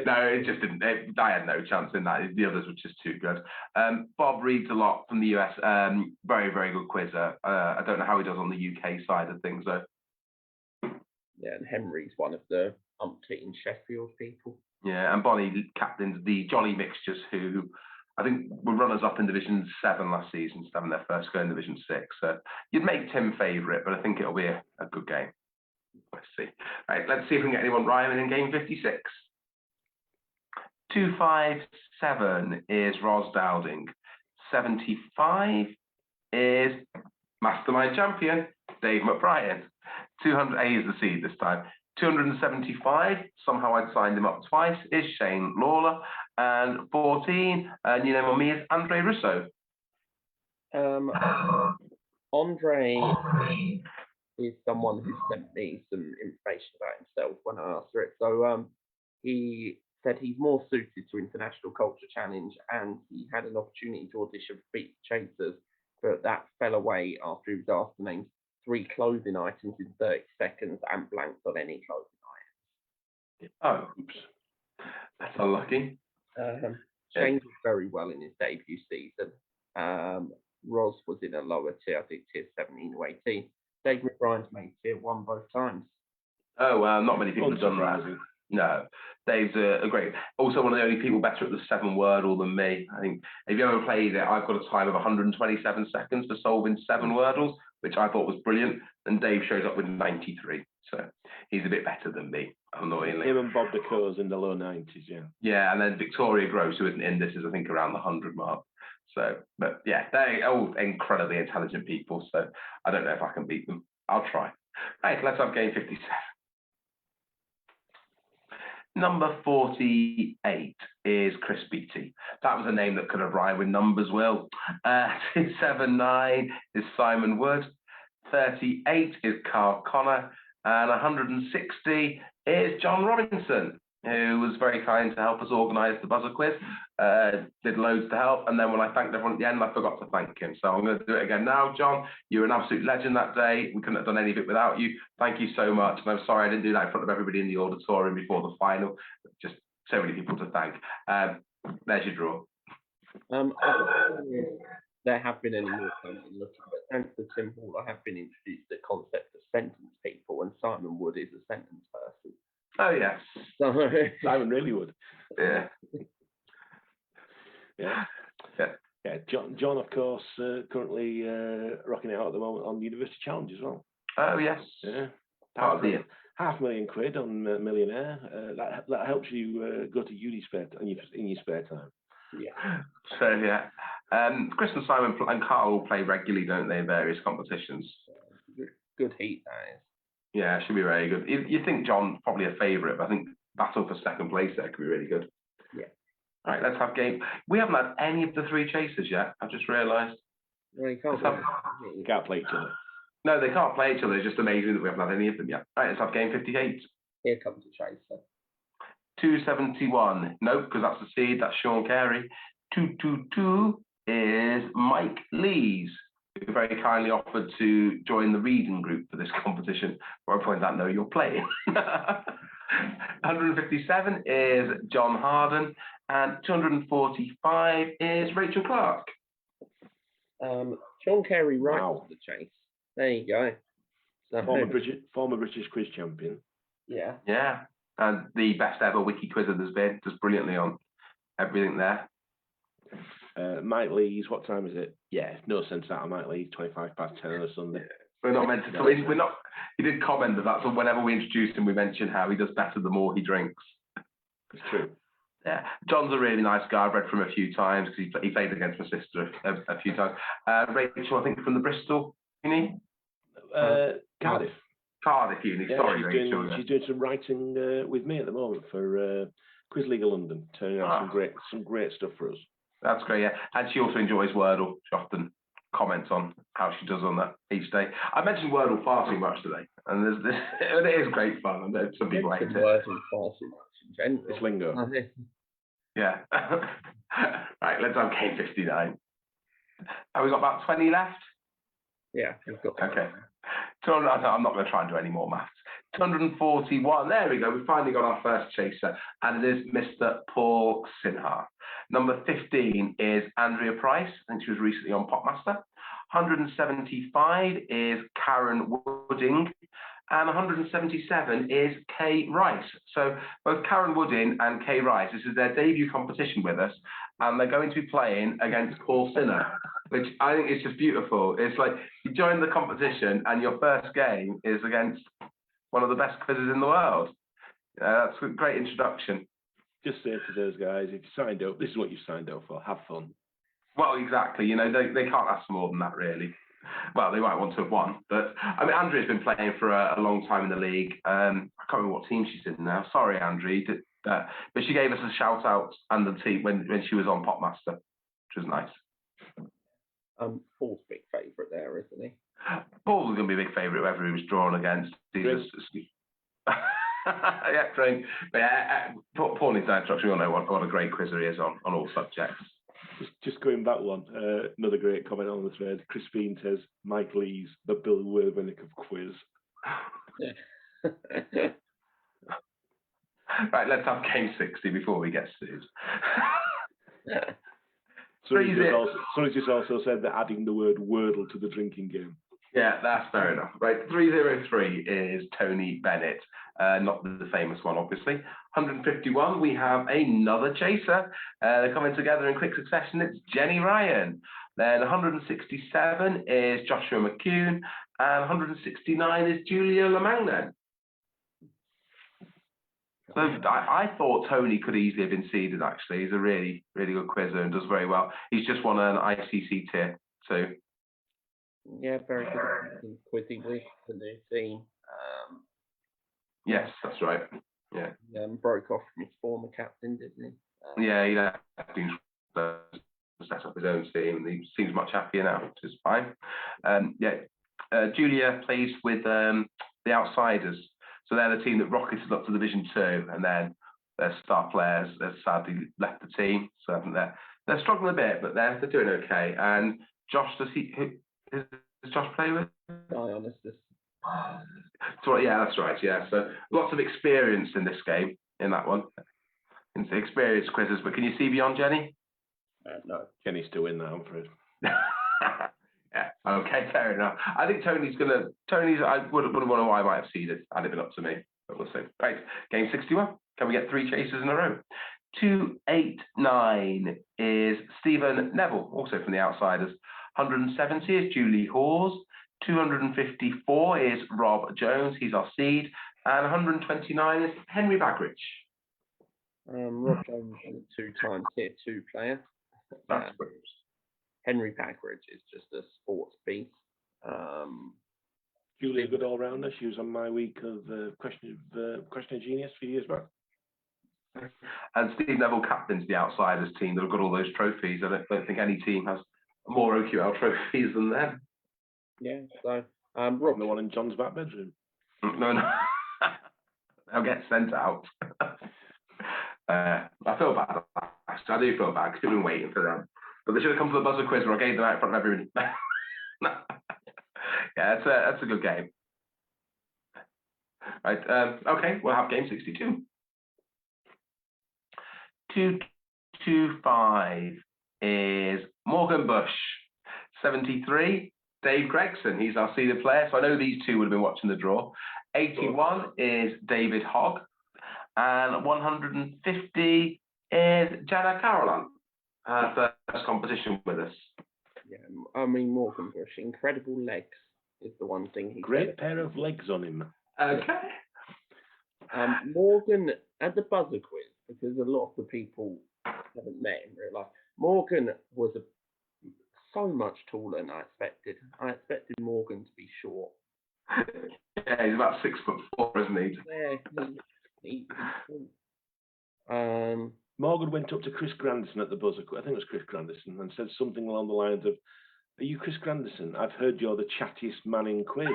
No, it just didn't. I had no chance in that. The others were just too good. Bob reads a lot from the US. Very, very good quizzer. I don't know how he does on the UK side of things, though. Yeah, and Henry's one of the umpteen Sheffield people. Yeah, and Bonnie captains the Jolly Mixtures, who I think were runners-up in Division 7 last season, having their first go in Division 6. So you'd make Tim favourite, but I think it'll be a good game. Let's see. Right, let's see if we can get anyone rhyming in game 56. 257 is Ros Dowding. 75 is Mastermind Champion, Dave McBrien. 200, A is the seed this time. 275, somehow I'd signed him up twice, is Shane Lawler. And 14, new name on me is Andre Russo. Andre is someone who sent me some information about himself when I asked for it. So he said he's more suited to International Culture Challenge, and he had an opportunity to audition for Beat Chasers, but that fell away after he was asked to name 3 clothing items in 30 seconds and blanked on any clothing item. Oh, oops. That's unlucky. Shane did very well in his debut season. Ros was in a lower tier, I think tier 17 or 18. Dave McBrien's made tier 1 both times. Oh, well, not many people have done that. No, Dave's a great. Also, one of the only people better at the 7 Wordle than me. I think if you ever played it, I've got a time of 127 seconds for solving 7 Wordles, which I thought was brilliant. And Dave shows up with 93, so he's a bit better than me, annoyingly. Him and Bob DeCoe's in the low 90s, yeah. Yeah, and then Victoria Gross, who isn't in this, is I think around the 100 mark. So, but yeah, they're all incredibly intelligent people. So I don't know if I can beat them. I'll try. Right, let's have game 57. Number 48 is Chris Beatty. That was a name that could have rhymed with numbers, Will. 279 is Simon Wood. 38 is Carl Connor, and 160 is John Robinson, who was very kind to help us organise the buzzer quiz. Did loads to help, and then when I thanked everyone at the end, I forgot to thank him. So I'm going to do it again now. John, you're an absolute legend that day. We couldn't have done any of it without you. Thank you so much. And I'm sorry I didn't do that in front of everybody in the auditorium before the final. Just so many people to thank. There's your draw. There have been any more times in looking, but thanks to Tim Hall, I have been introduced to the concept of sentence people, and Simon Wood is a sentence person. Oh, yes. So, Simon really would. Yeah. Yeah. Yeah. Yeah. John, of course, currently rocking it out at the moment on University Challenge as well. Oh, yes. Yeah. Part of the £500,000 on Millionaire. That helps you go to uni in your spare time. yeah. So, yeah. Chris and Simon and Carl will play regularly, don't they, in various competitions? Good heat, that is. Yeah, should be very good. You think John's probably a favourite, but I think battle for second place there could be really good. Yeah. All right, let's have game. We haven't had any of the three chasers yet. I've just realised. No, you can't. You can't play each other. No, they can't play each other. It's just amazing that we haven't had any of them yet. All right, let's have game 58. Here comes the chaser. 271. Nope, because that's the seed. That's Sean Carey. 222 is Mike Lees, who very kindly offered to join the reading group for this competition, where I point out, no, you're playing. 157 is John Harden, and 245 is Rachel Clark. Sean Carey right to the chase. There you go. So, former British quiz champion. Yeah. Yeah, and the best ever wiki quizzer there's been. Does brilliantly on everything there. Mike Lees, what time is it? Yeah, no sense out of Mike Lees, 25 past 10 on a Sunday. We're not meant to. We're not. He did comment that that's whenever we introduce him, we mention how he does better the more he drinks. It's true. Yeah, John's a really nice guy. I've read from him a few times because he played against my sister a few times. Rachel, I think from the Bristol Uni. Cardiff. Cardiff Uni. Yeah, sorry, Rachel. She's doing some writing with me at the moment for Quiz League of London, turning out some great stuff for us. That's great, yeah. And she also enjoys Wordle. She often comments on how she does on that each day. I mentioned Wordle far too much today, and there's this. It is great fun. I know some people hate it. Wordle far too much in general. It's lingo. Yeah. Right, let's have game 59. Have we got about 20 left? Yeah, we've got. Okay. I'm not going to try and do any more maths. 241. There we go. We finally got our first chaser, and it is Mr. Paul Sinha. Number 15 is Andrea Price. I think she was recently on Popmaster. 175 is Karen Wooding, and 177 is Kay Rice. So both Karen Wooding and Kay Rice, this is their debut competition with us, and they're going to be playing against Paul Sinha, which I think is just beautiful. It's like you join the competition and your first game is against one of the best quizzes in the world. That's a great introduction. Just say to those guys, if you signed up, this is what you signed up for. Have fun. Well, exactly. You know, they can't ask for more than that, really. Well, they might want to have won, but I mean, Andrea's been playing for a long time in the league. I can't remember what team she's in now. Sorry, Andrea, but she gave us a shout out and the team when she was on Popmaster, which was nice. Paul's big favourite there, isn't he? Paul's going to be a big favourite whoever he was drawn against. Yeah, great. Paul needs that introduction. We all know what a great quizzer he is on all subjects. Just going back one, another great comment on the thread. Chris Bean says, Mike Lees, the Bill Wernick of quiz. Right, let's have game 60 before we get sued. Somebody just also said that adding the word Wordle to the drinking game. Yeah, that's fair enough. Right, 303 is Tony Bennett, not the famous one, obviously. 151, we have another chaser. They're coming together in quick succession. It's Jenny Ryan. Then 167 is Joshua McCune, and 169 is Julia Lamagnan. So I thought Tony could easily have been seeded, actually. He's a really, really good quizzer and does very well. He's just won an ICC tier, so. Yeah, very good quizzing with the new team. Yes, that's right. Yeah. Broke off from his former captain, didn't he? Yeah, he left to set up his own team, and he seems much happier now, which is fine. Yeah, Julia plays with the Outsiders. So they're the team that rocketed up to Division 2, and then their star players have sadly left the team. So I think they're struggling a bit, but they're doing okay. And Josh, does Josh play with? Dionysus. So, yeah, that's right. Yeah, so lots of experience in this game, in that one. It's experience quizzes, but can you see beyond Jenny? No. Jenny's still in now, I'm afraid. Yeah, okay, fair enough. I think I wouldn't wonder why I might have seen it had it been up to me, but we'll see. Right, game 61. Can we get 3 chases in a row? 289 is Stephen Neville, also from the Outsiders. 170 is Julie Hawes. 254 is Rob Jones, he's our seed. And 129 is Henry Bagridge. Rob Jones is a 2-time tier 2 player. That's good. Henry Bagridge is just a sports beast. Julie, a good all-rounder. She was on my week of Question of Genius a few years back. And Steve Neville captains the Outsiders team that have got all those trophies. I don't think any team has more OQL trophies than them. Yeah, so Rob, the one in John's back bedroom. No. They'll get sent out. I feel bad. I do feel bad because we've been waiting for them. But they should have come to the buzzer quiz where I gave them out in front of everyone. Yeah, that's a good game. Right. Okay, we'll have game 62. 225 is Morgan Bush. 73, Dave Gregson. He's our seeded player, so I know these two would have been watching the draw. 81 is David Hogg. And 150 is Jana Carolan. First competition with us. Yeah, I mean, Morgan Bush, incredible legs is the one thing he Great pair of legs on him. Okay. Morgan, at the buzzer quiz, because a lot of the people haven't met in real life, Morgan was so much taller than I expected. I expected Morgan to be short. Yeah, he's about 6'4", isn't he? Yeah, he's Morgan went up to Chris Grandison at the buzzer. I think it was Chris Grandison, and said something along the lines of, "Are you Chris Grandison? I've heard you're the chattiest man in quiz."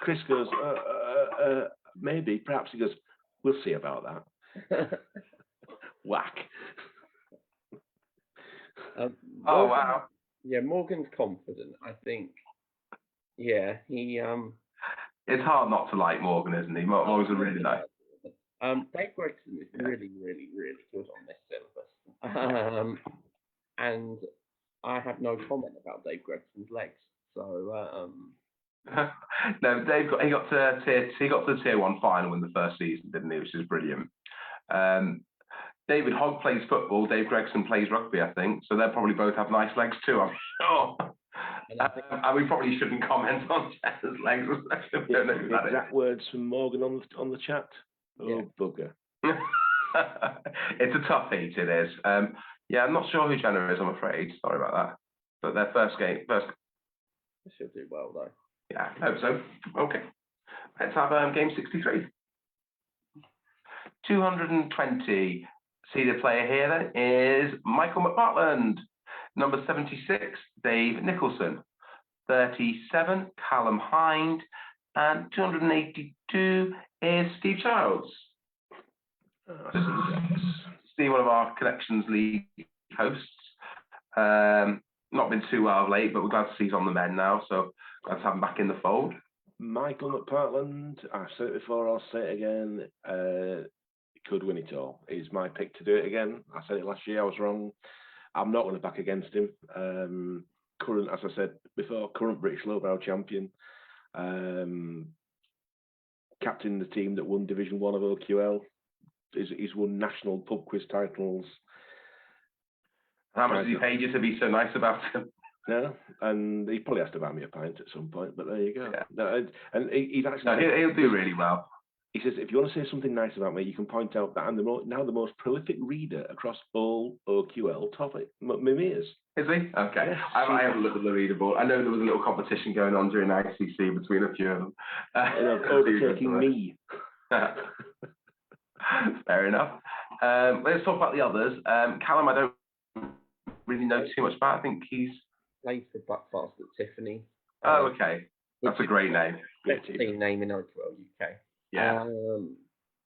Chris goes, "Maybe, perhaps." He goes, "We'll see about that." Whack. Morgan, Oh wow. Yeah, Morgan's confident. I think. Yeah, he. It's hard not to like Morgan, isn't he? Morgan's really nice. Dave Gregson is really, really, really good on this syllabus. And I have no comment about Dave Gregson's legs. So No, Dave got to the tier 1 final in the first season, didn't he? Which is brilliant. David Hogg plays football. Dave Gregson plays rugby, I think. So they'll probably both have nice legs too, I'm sure. And we probably shouldn't comment on Jenna's legs. We don't know who that is. Exact words from Morgan on the chat. Oh, yeah. Bugger. It's a tough heat, it is. Yeah, I'm not sure who Jenna is, I'm afraid. Sorry about that. But their first game. They should do well, though. Yeah, I hope so. Okay. Let's have game 63. 220 seeded player here then is Michael Mcportland. Number 76, Dave Nicholson. 37, Callum Hind. And 282 is Steve Childs. Steve, one of our Connections League hosts. Not been too well of late, but we're glad to see he's on the men now, so glad to have him back in the fold. Michael Mcportland, I've said it before, I'll say it again. He could win it all. He's my pick to do it again. I said it last year, I was wrong. I'm not going to back against him. Current, as I said before, current British lowbrow champion. Captain the team that won Division 1 of OQL. He's won national pub quiz titles. How much has he paid you to be so nice about him? No, and he probably has to buy me a pint at some point, but there you go. Yeah. No, and he's actually... No, he'll do really well. He says, if you want to say something nice about me, you can point out that I'm now the most prolific reader across all OQL topic. Mimirs. Is he? Okay. Yes, I haven't looked at the leaderboard. I know there was a little competition going on during ICC between a few of them. Overtaking me. Fair enough. Let's talk about the others. Callum, I don't really know too much about. I think he's played for Buckfast at Tiffany. Oh, okay. That's a great name. Best team name in OQL UK. Yeah.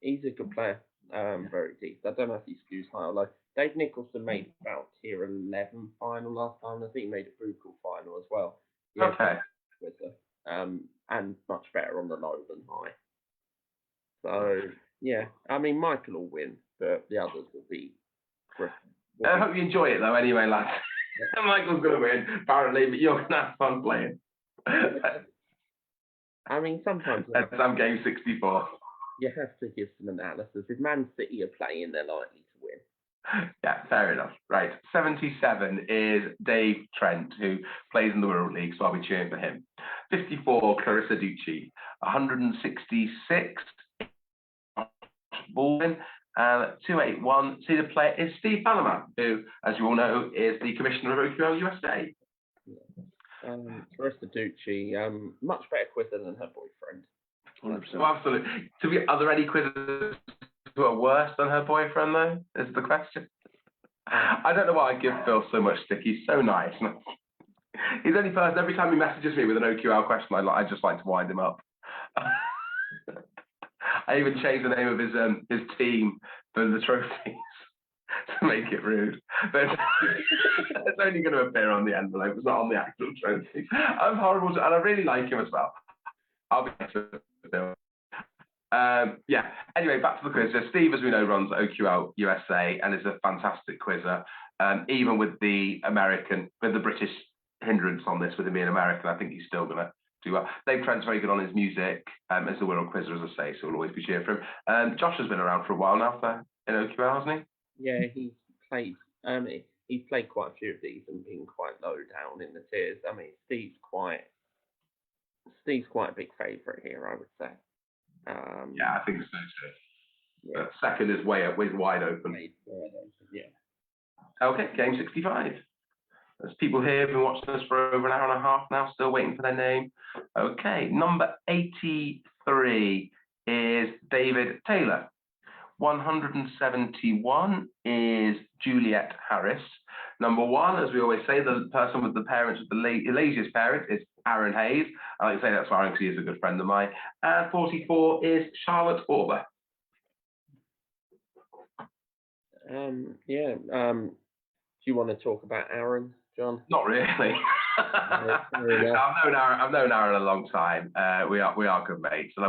He's a good player. Very deep. I don't know if he skews high or low. Dave Nicholson made about tier 11 final last time. I think he made a brutal final as well. Yeah, Okay. with and much better on the low than high. So yeah, I mean Michael will win, but the others will be. I hope you enjoy it though. Anyway, lads. Michael's gonna win apparently, but you're gonna have fun playing. I mean, sometimes That's some game 64. you have to give some analysis. If Man City are playing, they're likely to win. Yeah, fair enough. Right, 77 is Dave Trent, who plays in the World League, so I'll be cheering for him. 54, Clarissa Ducci. 166, Baldwin. And 281, seeded player is Steve Balaman, who, as you all know, is the commissioner of OQL USA. Clarissa Ducci, much better quizzer than her boyfriend. 100%. Well, absolutely. Are there any quizzes who are worse than her boyfriend, though? Is the question. I don't know why I give Phil so much stick. He's so nice. He's the only person, every time he messages me with an OQL question, I just like to wind him up. I even changed the name of his team for the trophies to make it rude. But it's only going to appear on the envelope. It's not on the actual trophy. I'm horrible, and I really like him as well. I'll be Phil. Yeah. Anyway, back to the quiz. So Steve, as we know, runs OQL USA and is a fantastic quizzer. Even with the British hindrance on this, with him being American, I think he's still going to do well. Dave Trent's very good on his music, as a world quizzer, as I say, so we'll always be cheering for him. Josh has been around for a while now in OQL, hasn't he? Yeah, he's played. He's played quite a few of these and been quite low down in the tiers. I mean, Steve's quite a big favourite here, I would say. Yeah, I think so too. Yeah. Second is wide open. Yeah. Okay, game 65. There's people here who've been watching us for over an hour and a half now, still waiting for their name. Okay, number 83 is David Taylor. 171 is Juliet Harris. Number 1, as we always say, the person with the parents with the laziest parents is Aaron Hayes. I like to say that's for Aaron because he is a good friend of mine. And 44 is Charlotte Orber. Do you want to talk about Aaron, John? Not really. I've known Aaron a long time. We are good mates, and I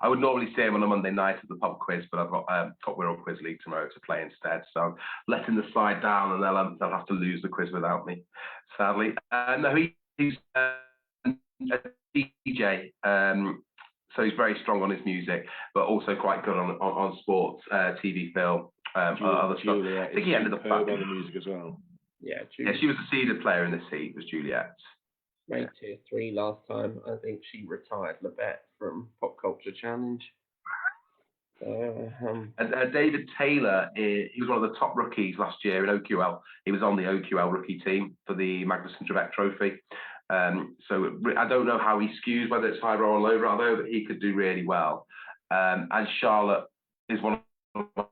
would normally see him on a Monday night at the pub quiz, but I've got Wirral Quiz League tomorrow to play instead, so I'm letting the slide down, and they'll have to lose the quiz without me, sadly. No, he's a DJ, so he's very strong on his music, but also quite good on sports, TV, film, other stuff. I think he ended up on the music as well. Yeah, she was a seeded player in this heat, was Juliet. Made tier 3 last time. I think she retired Labette from Pop Culture Challenge. David Taylor, he was one of the top rookies last year in OQL. He was on the OQL rookie team for the Magnuson Trebek Trophy. So I don't know how he skews, whether it's high roll or low roll, though, but he could do really well. And Charlotte is one of my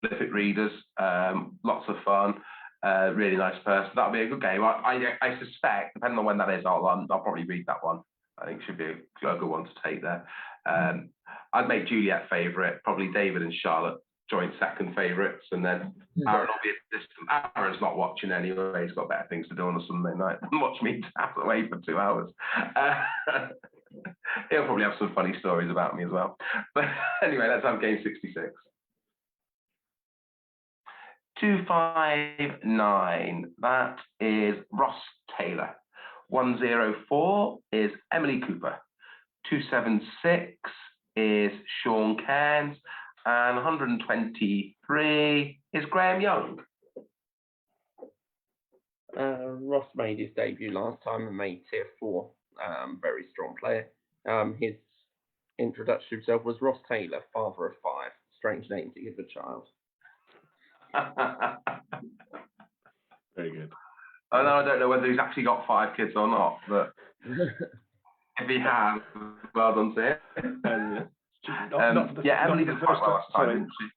prolific readers. Lots of fun. Really nice person. That'll be a good game. I suspect, depending on when that is, I'll probably read that one. I think it should be a good one to take there. I'd make Juliet favourite, probably David and Charlotte joint second favourites, and then Aaron will be a distant. Aaron's not watching anyway. He's got better things to do on a Sunday night than watch me have to wait for 2 hours. He'll probably have some funny stories about me as well. But anyway, let's have game 66. 259, that is Ross Taylor. 104 is Emily Cooper. 276 is Sean Cairns. And 123 is Graham Young. Ross made his debut last time and made tier 4. Very strong player. His introduction to himself was Ross Taylor, father of 5. Strange name to give a child. Very good. I don't know whether he's actually got 5 kids or not, but if he has, well done to him. Emily did quite well last time, didn't she?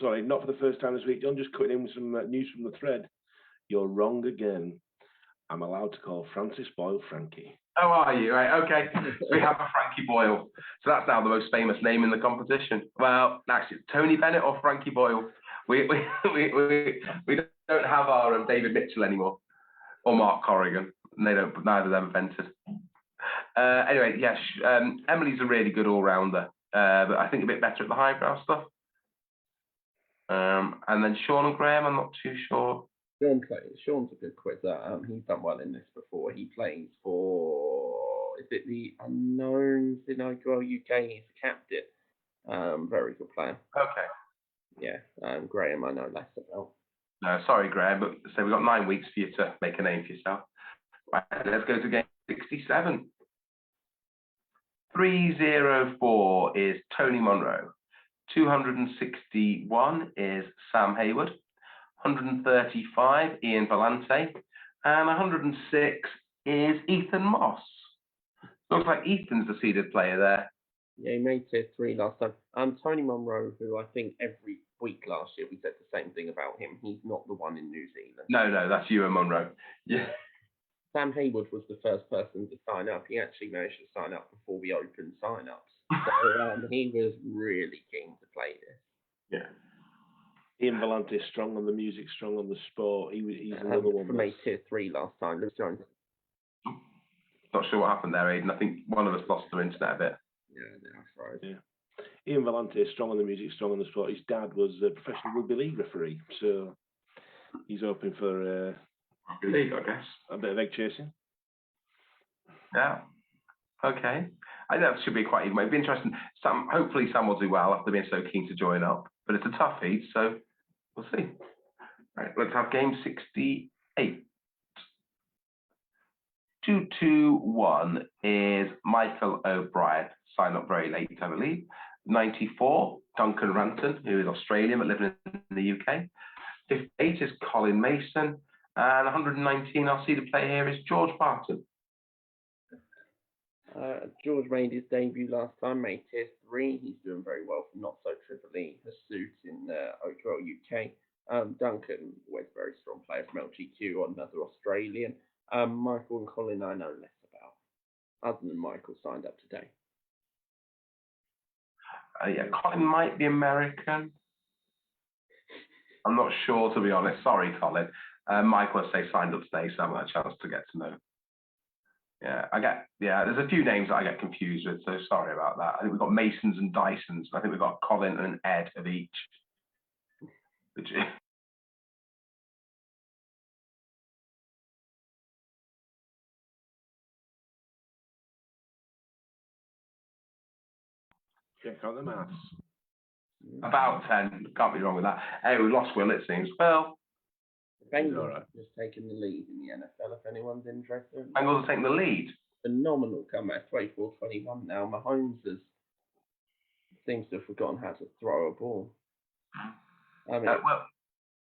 Sorry, not for the first time this week. John, just cutting in with some news from the thread. You're wrong again. I'm allowed to call Francis Boyle Frankie. Oh, are you? Right, okay. We have a Frankie Boyle. So that's now the most famous name in the competition. Well, actually, Tony Bennett or Frankie Boyle. We don't have our David Mitchell anymore, or Mark Corrigan. Neither of them invented. Anyway, yes, Emily's a really good all-rounder, but I think a bit better at the highbrow stuff. And then Sean and Graham, I'm not too sure. Sean's a good quizzer. He's done well in this before. He plays for, is it the Unknowns in IQL UK? He's a captain. Very good player. Okay. Yeah. Graham, I know less about. No, sorry, Graham, but so we've got 9 weeks for you to make a name for yourself. Right, let's go to game 67. 304 is Tony Monroe. 261 is Sam Hayward. 135, Ian Vellante. And 106 is Ethan Moss. Looks like Ethan's the seeded player there. Yeah, he made tier 3 last time. Tony Monroe, who I think every week last year we said the same thing about him. He's not the one in New Zealand. No, that's Ewan Monroe. Yeah. Sam Hayward was the first person to sign up. He actually managed to sign up before we opened sign-ups. So he was really keen to play this. Yeah. Ian Vellante is strong on the music, strong on the sport. He's another one. From made tier 3 last time. Lewis Jones. Not sure what happened there, Aidan. I think one of us lost the internet a bit. Yeah, that's right. Yeah. Ian Vellante is strong on the music, strong on the sport. His dad was a professional rugby league referee, so he's hoping for Rugby league, I guess. a bit of egg chasing. Yeah. Okay. I think that should be quite even. It'd be interesting. Hopefully Sam will do well after being so keen to join up. But it's a tough heat, so we'll see. Right, let's have game 68. 221 is Michael O'Brien. Signed up very late, I believe. 94, Duncan Ranton, who is Australian but living in the UK. 58 is Colin Mason. And 119, I'll see the player here, is George Barton. George made his debut last time, made tier 3. He's doing very well for Not So Tripoli, a suit in OQL UK. Duncan, always very strong player from LGQ, another Australian. Michael and Colin I know less about, other than Michael signed up today. Yeah, Colin might be American. I'm not sure, to be honest. Sorry, Colin. Michael, I say, signed up today, so I haven't had a chance to get to know. There's a few names that I get confused with, so sorry about that. I think we've got Masons and Dysons. I think we've got Colin and Ed of each. Check out the maths. About 10. Can't be wrong with that. Hey, we lost Will, it seems. Well, Bengals have just taken the lead in the NFL, if anyone's interested. Bengals are taking the lead. Phenomenal comeback, 24-21 now. Mahomes seems to have forgotten how to throw a ball. I mean,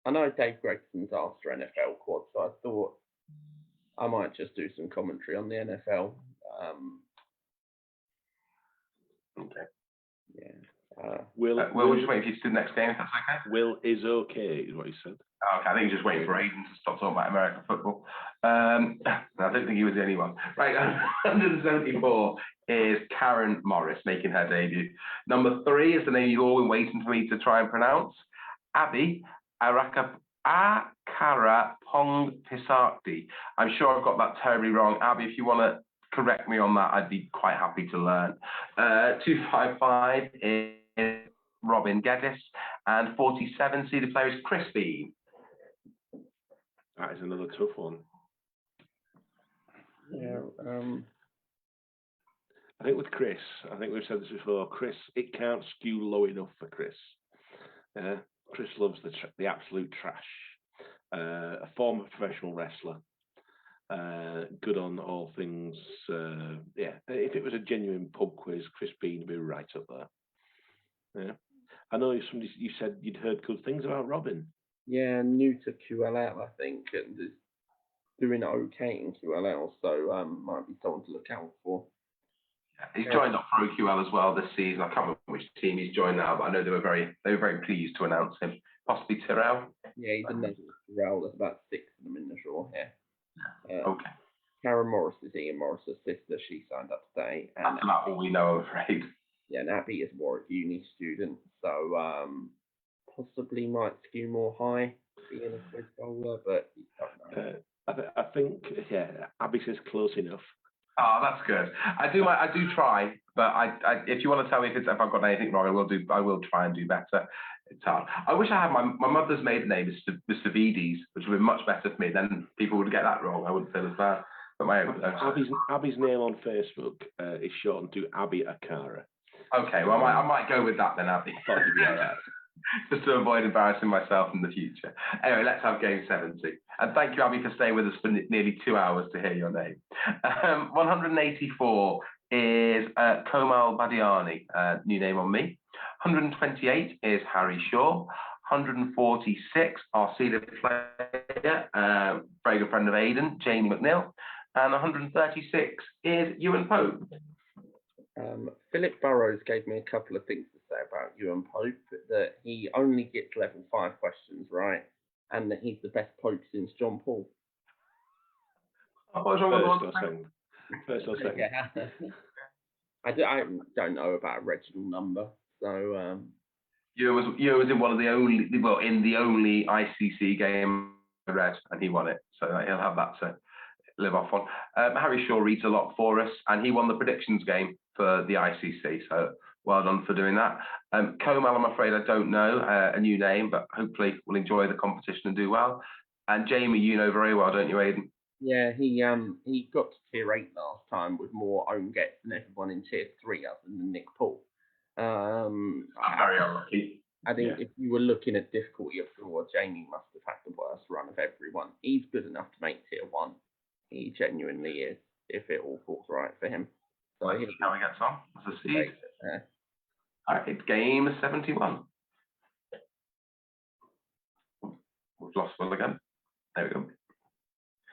I know Dave Gregson's after NFL quad, so I thought I might just do some commentary on the NFL. Okay. Yeah. We'll just wait for you to do the next game, if that's okay. Will is okay, is what he said. Okay, I think he's just waiting for Aidan to stop talking about American football. I don't think he was the only one. Right, 174 is Karen Morris making her debut. Number 3 is the name you've all been waiting for me to try and pronounce. Abby Akara Pong Pisardi. I'm sure I've got that terribly wrong. Abby, if you want to correct me on that, I'd be quite happy to learn. 255 is Robin Gaddis. And 47 seeded player is Chris Beatty. That is another tough one. Yeah. I think with Chris, I think we've said this before, Chris, it can't skew low enough for Chris. Chris loves the absolute trash. A former professional wrestler. Good on all things. If it was a genuine pub quiz, Chris Bean would be right up there. Yeah. I know you said you'd heard good things about Robin. Yeah, new to QLL, I think, and is doing okay in QLL, so might be someone to look out for. He's joined up for OQL as well this season. I can't remember which team he's joined now, but I know they were very pleased to announce him. Possibly Tyrrell. Yeah, he's another Tyrrell. There's about 6 of them in the draw here. Okay. Karen Morris is Ian Morris's sister. She signed up today. And That's about all we know, I'm afraid. yeah, and Abby is Warwick Uni student, so possibly might skew more high being a quiz bowler, but you don't know. I think, yeah, Abby says close enough. Oh, that's good. I do try, but if you want to tell me if I've got anything wrong, I will try and do better. It's hard. I wish I had my mother's maiden name is Savides, which would be much better for me. Then people would get that wrong. I wouldn't feel as bad. But Abby's name on Facebook is shortened to Abby Akara. Okay, well I might go with that then, Abby. I thought you'd be all right. Just to avoid embarrassing myself in the future. Anyway, let's have game 70. And thank you, Abby, for staying with us for nearly 2 hours to hear your name. 184 is Komal Badiani, new name on me. 128 is Harry Shaw. 146, our seeded player, very good friend of Aidan, Jamie McNeil. And 136 is Ewan Pope. Philip Burrows gave me a couple of things to say about Ewan Pope, that he only gets level 5 questions right, and that he's the best Pope since John Paul. First or second? Yeah. I don't know about original number, so... Ewan was in one of the only, well, in the only ICC game I read, and he won it, so he'll have that to live off on. Harry Shaw reads a lot for us, and he won the predictions game for the ICC, so well done for doing that. Komal, I'm afraid I don't know, a new name, but hopefully we'll enjoy the competition and do well. And Jamie, you know very well, don't you, Aidan? Yeah, he got to tier 8 last time with more own gets than everyone in tier 3 other than Nick Paul. I'm very unlucky. I think if you were looking at difficulty of score, Jamie must have had the worst run of everyone. He's good enough to make tier 1. He genuinely is, if it all falls right for him. So let's see how he gets on as a seed. All right, game 71. We've lost one again. There we go.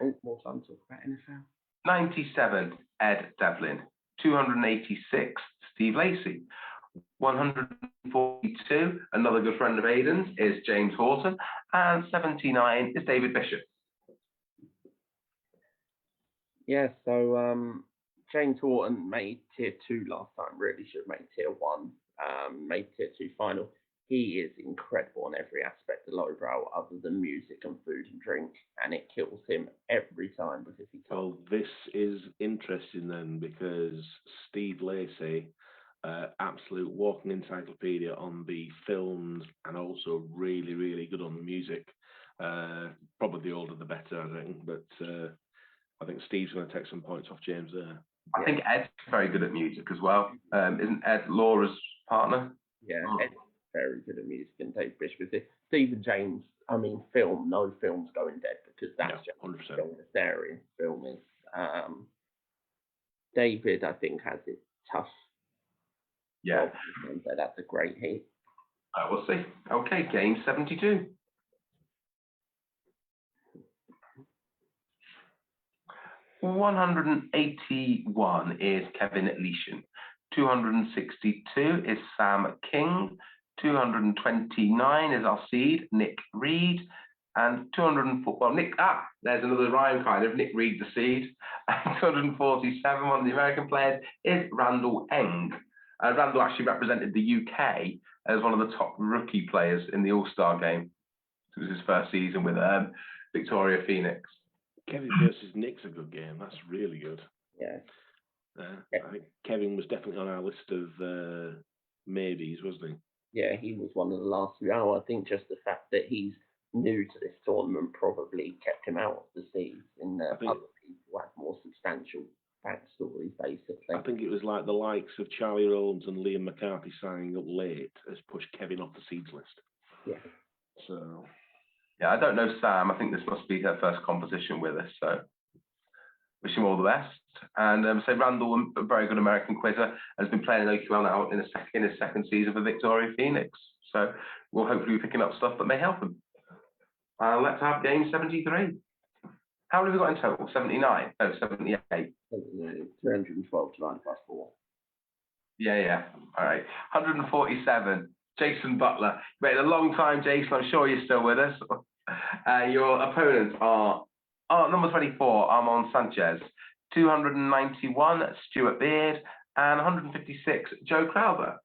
Oh, more time to talk about NFL. 97, Ed Devlin. 286, Steve Lacey. 142, another good friend of Aidan's, is James Horton. And 79 is David Bishop. Yeah, so James Horton made tier 2 last time, really should have made tier 1, made tier 2 final. He is incredible on every aspect of lowbrow other than music and food and drink, and it kills him every time because he can't. Well, this is interesting then, because Steve Lacey, absolute walking encyclopedia on the films and also really, really good on the music. Probably the older the better, I think, but I think Steve's going to take some points off James there. I think Ed's very good at music as well. Isn't Ed Laura's partner? Yeah, Ed's very good at music, and Dave Bishop is it. Steve and James, I mean, film, no film's going dead because that's just 100%. Area film is. David, I think, has it tough. Yeah. So that's a great hit. We'll see. Okay, game 72. $181 is Kevin Leishon. 262 is Sam King. 229 is our seed, Nick Reed. And 204, well, there's another rhyme kind of, Nick Reed the seed. And 247, one of the American players, is Randall Eng. Randall actually represented the UK as one of the top rookie players in the All-Star game. It was his first season with Victoria Phoenix. Kevin versus Nick's a good game. That's really good. Yeah. I think Kevin was definitely on our list of maybes, wasn't he? Yeah, he was one of the last few. I think just the fact that he's new to this tournament probably kept him out of the seeds. Other people had more substantial backstories, basically. I think it was like the likes of Charlie Rowlands and Liam McCarthy signing up late has pushed Kevin off the seeds list. Yeah. So. Yeah, I don't know Sam. I think this must be her first competition with us. So wish him all the best. And so Randall, a very good American quizzer, has been playing in OQL now in his second season for Victoria Phoenix. So we'll hopefully be picking up stuff that may help him. Let's have game 73. How many have we got in total? 79? No, 78. 312 divided by 4. Yeah. All right. 147. Jason Butler. Waited a long time, Jason. I'm sure you're still with us. Your opponents are Oh, number 24, Armand Sanchez. 291, Stuart Beard. And 156, Joe Crowther.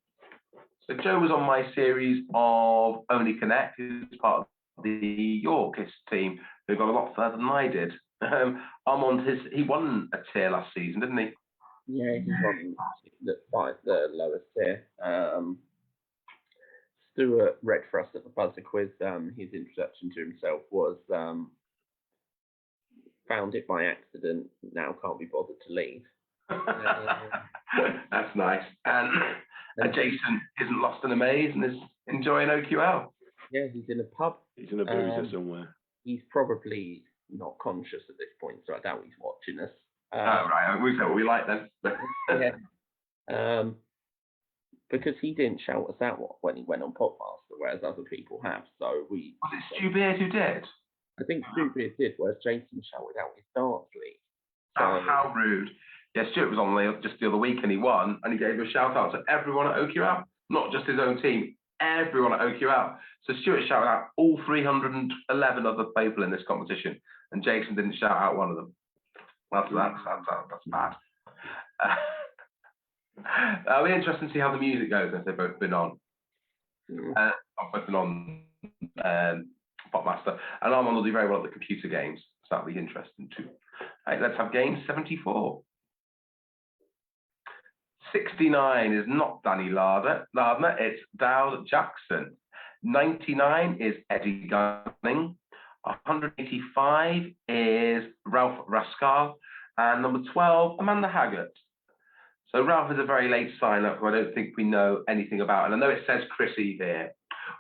So Joe was on my series of Only Connect, who's part of the Yorkist team, who got a lot further than I did. Armand, he won a tier last season, didn't he? Yeah, he won the lowest tier. Stuart read for us at the buzzer quiz. His introduction to himself was found it by accident, now can't be bothered to leave. That's nice. And Jason isn't lost in a maze and is enjoying OQL. Yeah, he's in a pub. He's in a boozer somewhere. He's probably not conscious at this point, so I doubt he's watching us. Right, we say what we like then. Yeah. Because he didn't shout us out when he went on Podmaster, whereas other people have. So Was it Stu Beard who did? I think Stu Beard did, whereas Jason shouted out his darts league. So, How rude. Yeah, Stuart was on just the other week and he won, and he gave a shout out to everyone at OQL, not just his own team, everyone at OQL. So Stuart shouted out all 311 other people in this competition, and Jason didn't shout out one of them. That's bad. It'll be interesting to see how the music goes if they've both been on. I've both been on Popmaster, and Armand will do very well at the computer games, so that'll be interesting too. Right, let's have game 74. 69 is not Danny Lardner, it's Dowd Jackson. 99 is Eddie Gunning. 185 is Ralph Rascal. And number 12, Amanda Haggart. So Ralph is a very late sign-up who I don't think we know anything about. And I know it says Chris Eve here.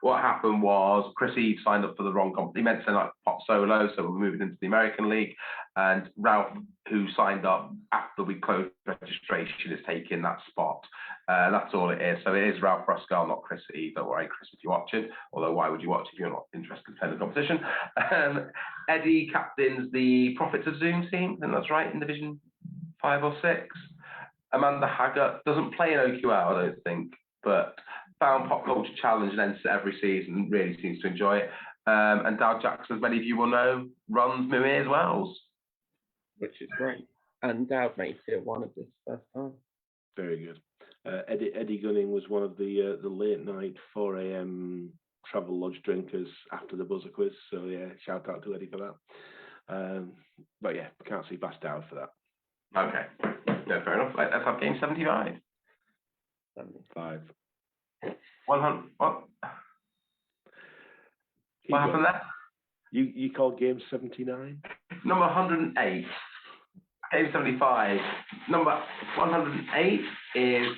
What happened was Chris Eve signed up for the wrong company. He meant to sign up pop solo, so we're moving into the American League. And Ralph, who signed up after we closed registration, is taking that spot. That's all it is. So it is Ralph Rascal, not Chris Eve. Don't worry, Chris, if you're watching. Although why would you watch if you're not interested in playing the competition? Eddie captains the Profits of Zoom team, and that's right, in Division 5 or 6. Amanda Haggart doesn't play in OQL, I don't think, but found Pop Culture Challenge and enters it every season and really seems to enjoy it. And Dowd Jackson, as many of you will know, runs Muir's Wells. Which is great. And Dowd made tier 1 of this first time. Very good. Eddie Gunning was one of the late night 4 a.m. travel lodge drinkers after the buzzer quiz. So yeah, shout out to Eddie for that. But yeah, can't see past Dowd for that. Okay. Yeah, fair enough. Let's have game 75. 75. 100. What happened there? You called game 79? Number 108. Game 75. Number 108 is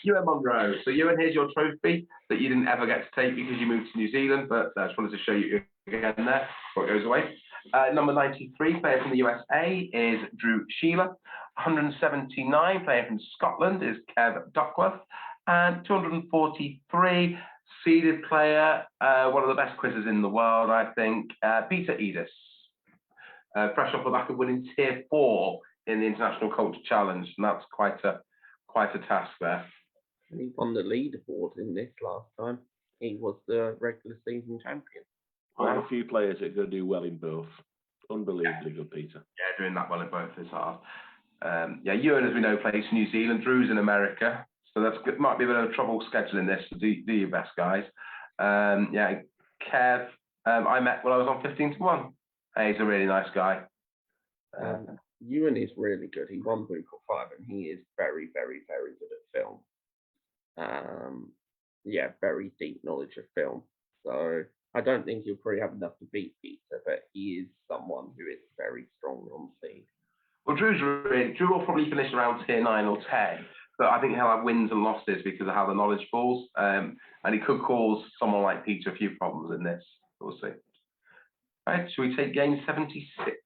Ewan Monroe. So Ewan, here's your trophy that you didn't ever get to take because you moved to New Zealand, but I just wanted to show you again there before it goes away. Number 93, player from the USA, is Drew Sheila. 179, player from Scotland, is Kev Duckworth. And 243, seeded player, one of the best quizzes in the world, I think, Peter Edis. Fresh off the back of winning tier 4 in the International Culture Challenge, and that's quite a task there. He won the leaderboard in this last time. He was the regular season champion. Quite a few players that are going to do well in both. Unbelievably good, Peter. Yeah, doing that well in both is hard. Yeah, Ewan, as we know, plays New Zealand. Drew's in America, so that's good. Might be a bit of trouble scheduling this. So do your best, guys. Yeah, Kev, I met when I was on 15-1. Hey, he's a really nice guy. Ewan is really good. He won Bucal 5, and he is very, very, very good at film. Yeah, very deep knowledge of film. So I don't think he'll probably have enough to beat Peter, but he is someone who is very strong on speed. Well, Drew will probably finish around tier 9 or 10, but I think he'll have wins and losses because of how the knowledge falls, and he could cause someone like Peter a few problems in this. We'll see. Right, shall we take game 76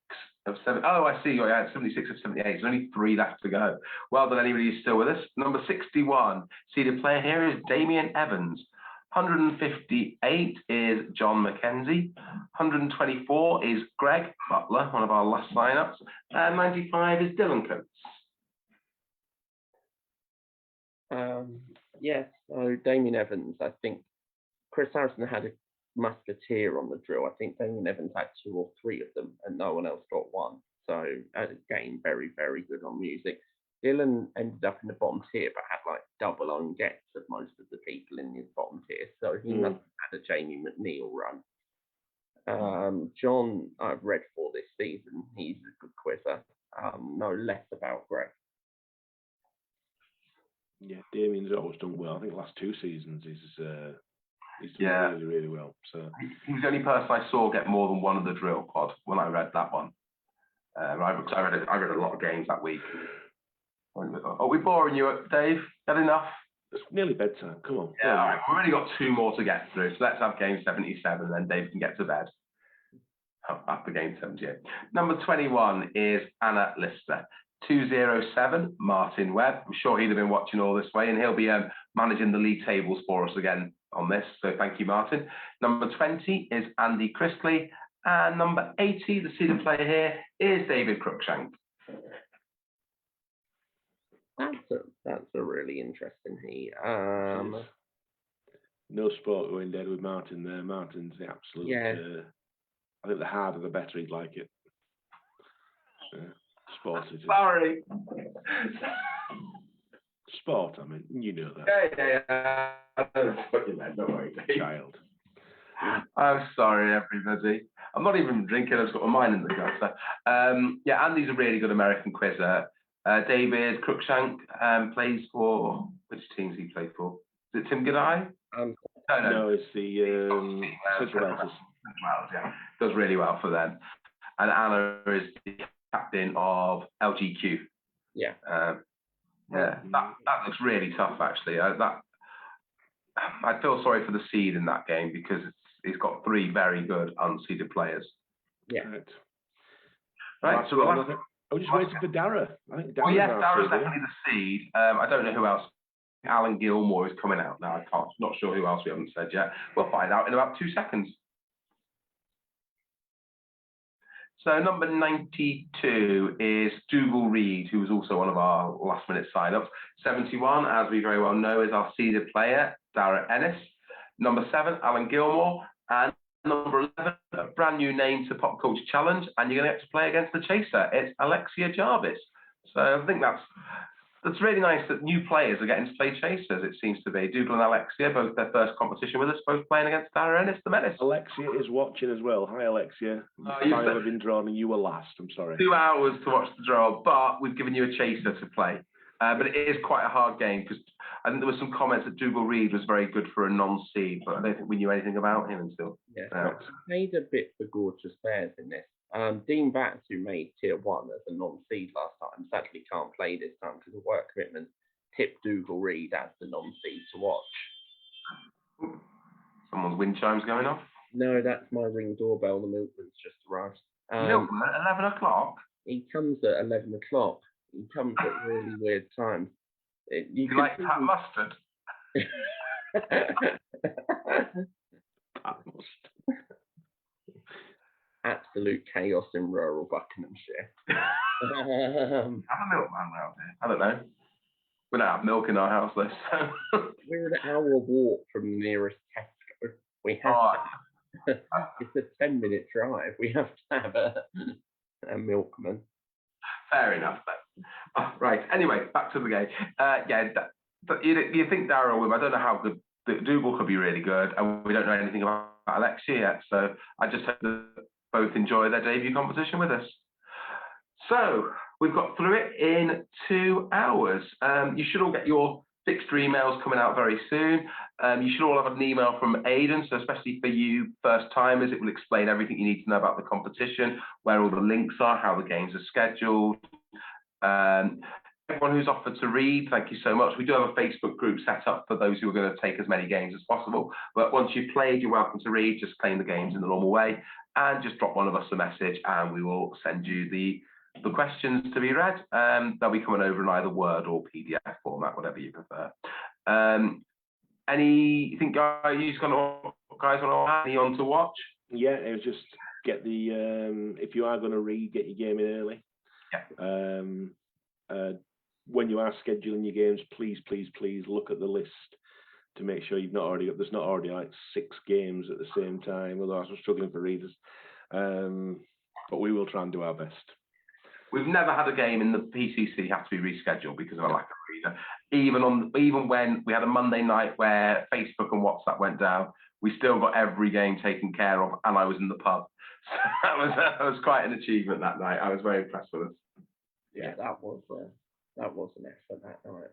of 7? Oh, I see. Yeah, 76 of 78. There's only 3 left to go. Well done, anybody who's still with us. Number 61, seeded player here is Damien Evans. 158 is John McKenzie. 124 is Greg Butler, one of our last sign-ups. And 95 is Dylan Coates. Yes, so Damien Evans, I think Chris Harrison had a Musketeer on the drill. I think Damien Evans had 2 or 3 of them, and no one else got one. So again, very, very good on music. Dylan ended up in the bottom tier, but had like double on gets of most of the people in his bottom tier. So he must have had a Jamie McNeil run. John, I've read for this season. He's a good quizzer. Know less about Greg. Yeah, Damien's always done well. I think the last 2 seasons he's done really, really well. So he was the only person I saw get more than one of the drill pod when I read that one. I read a lot of games that week. Are we boring you, Dave? Had enough? It's nearly bedtime. Come on. Yeah, all right. We've only got 2 more to get through, so let's have game 77, then Dave can get to bed. After game 78. Number 21 is Anna Lister. 207, Martin Webb. I'm sure he'd have been watching all this way, and he'll be managing the league tables for us again on this. So thank you, Martin. Number 20 is Andy Christley. And number 80, the seeded player here, is David Cruikshank. That's a really interesting heat. No sport going dead with Martin there. Martin's the absolute. Yeah. I think the harder the better he'd like it. Sport. Sorry. Sport, I mean, you know that. Yeah. I don't know what you meant, don't worry. Child. I'm sorry, everybody. I'm not even drinking, I've just got my mind in the gutter. Yeah, Andy's a really good American quizzer. David Cruikshank plays for, which teams he played for? Is it Tim Gaddis? No, it's the Central Wales. Yeah, does really well for them. And Anna is the captain of LGQ. Yeah. That looks really tough, actually. I feel sorry for the seed in that game because he's got 3 very good unseeded players. Yeah. Right. So we're just waiting for Dara. I think Dara's definitely the seed. I don't know who else. Alan Gilmore is coming out now. Not sure who else we haven't said yet. We'll find out in about 2 seconds. So number 92 is Dougal Reid, who was also one of our last-minute sign-ups. 71, as we very well know, is our seeded player, Dara Ennis. Number 7, Alan Gilmore. And number 11, a brand new name to Pop Culture Challenge, and you're going to get to play against the chaser. It's Alexia Jarvis. So I think that's really nice that new players are getting to play chasers, it seems to be. Dougal and Alexia, both their first competition with us, both playing against Dara Ennis, the Menace. Alexia is watching as well. Hi, Alexia. Final have been drawn and you were last. I'm sorry. 2 hours to watch the draw, but we've given you a chaser to play. But it is quite a hard game because I think there were some comments that Dougal Reid was very good for a non-seed, but I don't think we knew anything about him until. Yeah, he made a bit for Gorgeous Bears in this. Dean Batts, who made Tier 1 as a non-seed last time, sadly can't play this time because of work commitments, tipped Dougal Reid as the non-seed to watch. Someone's wind chimes going off? No, that's my Ring doorbell. The milkman's just arrived. Milkman at 11 o'clock? He comes at 11 o'clock. He comes at really weird times. You like Pat Mustard? Pat Mustard. Absolute chaos in rural Buckinghamshire. Have a milkman around here. I don't know. We don't have milk in our house, though. So. We're an hour walk from the nearest Tesco. We have it's a 10-minute drive. We have to have a milkman. Fair enough, then. Oh, right. Anyway, back to the game. You think Dara will win? I don't know how good. Dougal could be really good, and we don't know anything about Alexia yet. So I just hope that both enjoy their debut competition with us. So we've got through it in 2 hours. You should all get your fixture emails coming out very soon. You should all have an email from Aidan, so especially for you first-timers, it will explain everything you need to know about the competition, where all the links are, how the games are scheduled. Everyone who's offered to read, thank you so much. We do have a Facebook group set up for those who are going to take as many games as possible. But once you've played, you're welcome to read. Just claim the games in the normal way and just drop one of us a message and we will send you the questions to be read. They'll be coming over in either Word or PDF format, whatever you prefer. Anything guys want to add on to watch? Yeah, it was just get the if you are going to read, get your game in early. Yeah. When you are scheduling your games, please look at the list to make sure there's not already like 6 games at the same time. Otherwise, we're struggling for readers. But we will try and do our best. We've never had a game in the PCC have to be rescheduled because of a lack of reader. Even when we had a Monday night where Facebook and WhatsApp went down, we still got every game taken care of, and I was in the pub. So that was quite an achievement that night. I was very impressed with us. Yeah, that was an effort that night.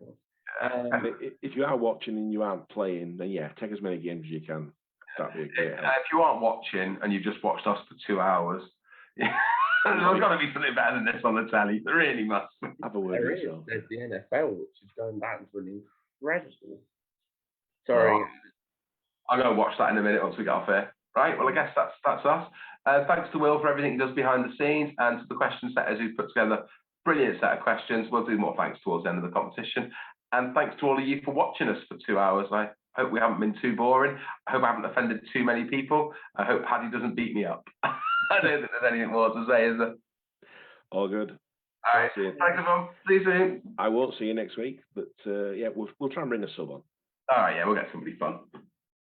And if you are watching and you aren't playing, then yeah, take as many games as you can. That'd be a great help. If you aren't watching and you've just watched us for 2 hours, there's got to be something better than this on the telly. There really must. Have a word with yourself. There's the NFL, which is going back to an incredible. Sorry. I'll go watch that in a minute once we get off here. Right, well, I guess that's us. Thanks to Will for everything he does behind the scenes, and to the question setters who put together a brilliant set of questions. We'll do more thanks towards the end of the competition. And thanks to all of you for watching us for 2 hours. I hope we haven't been too boring. I hope I haven't offended too many people. I hope Paddy doesn't beat me up. I don't think there's anything more to say, is there? All good. All right, thanks everyone. See you soon. I won't see you next week, but yeah, we'll try and bring a sub on. All right, yeah, we'll get somebody fun.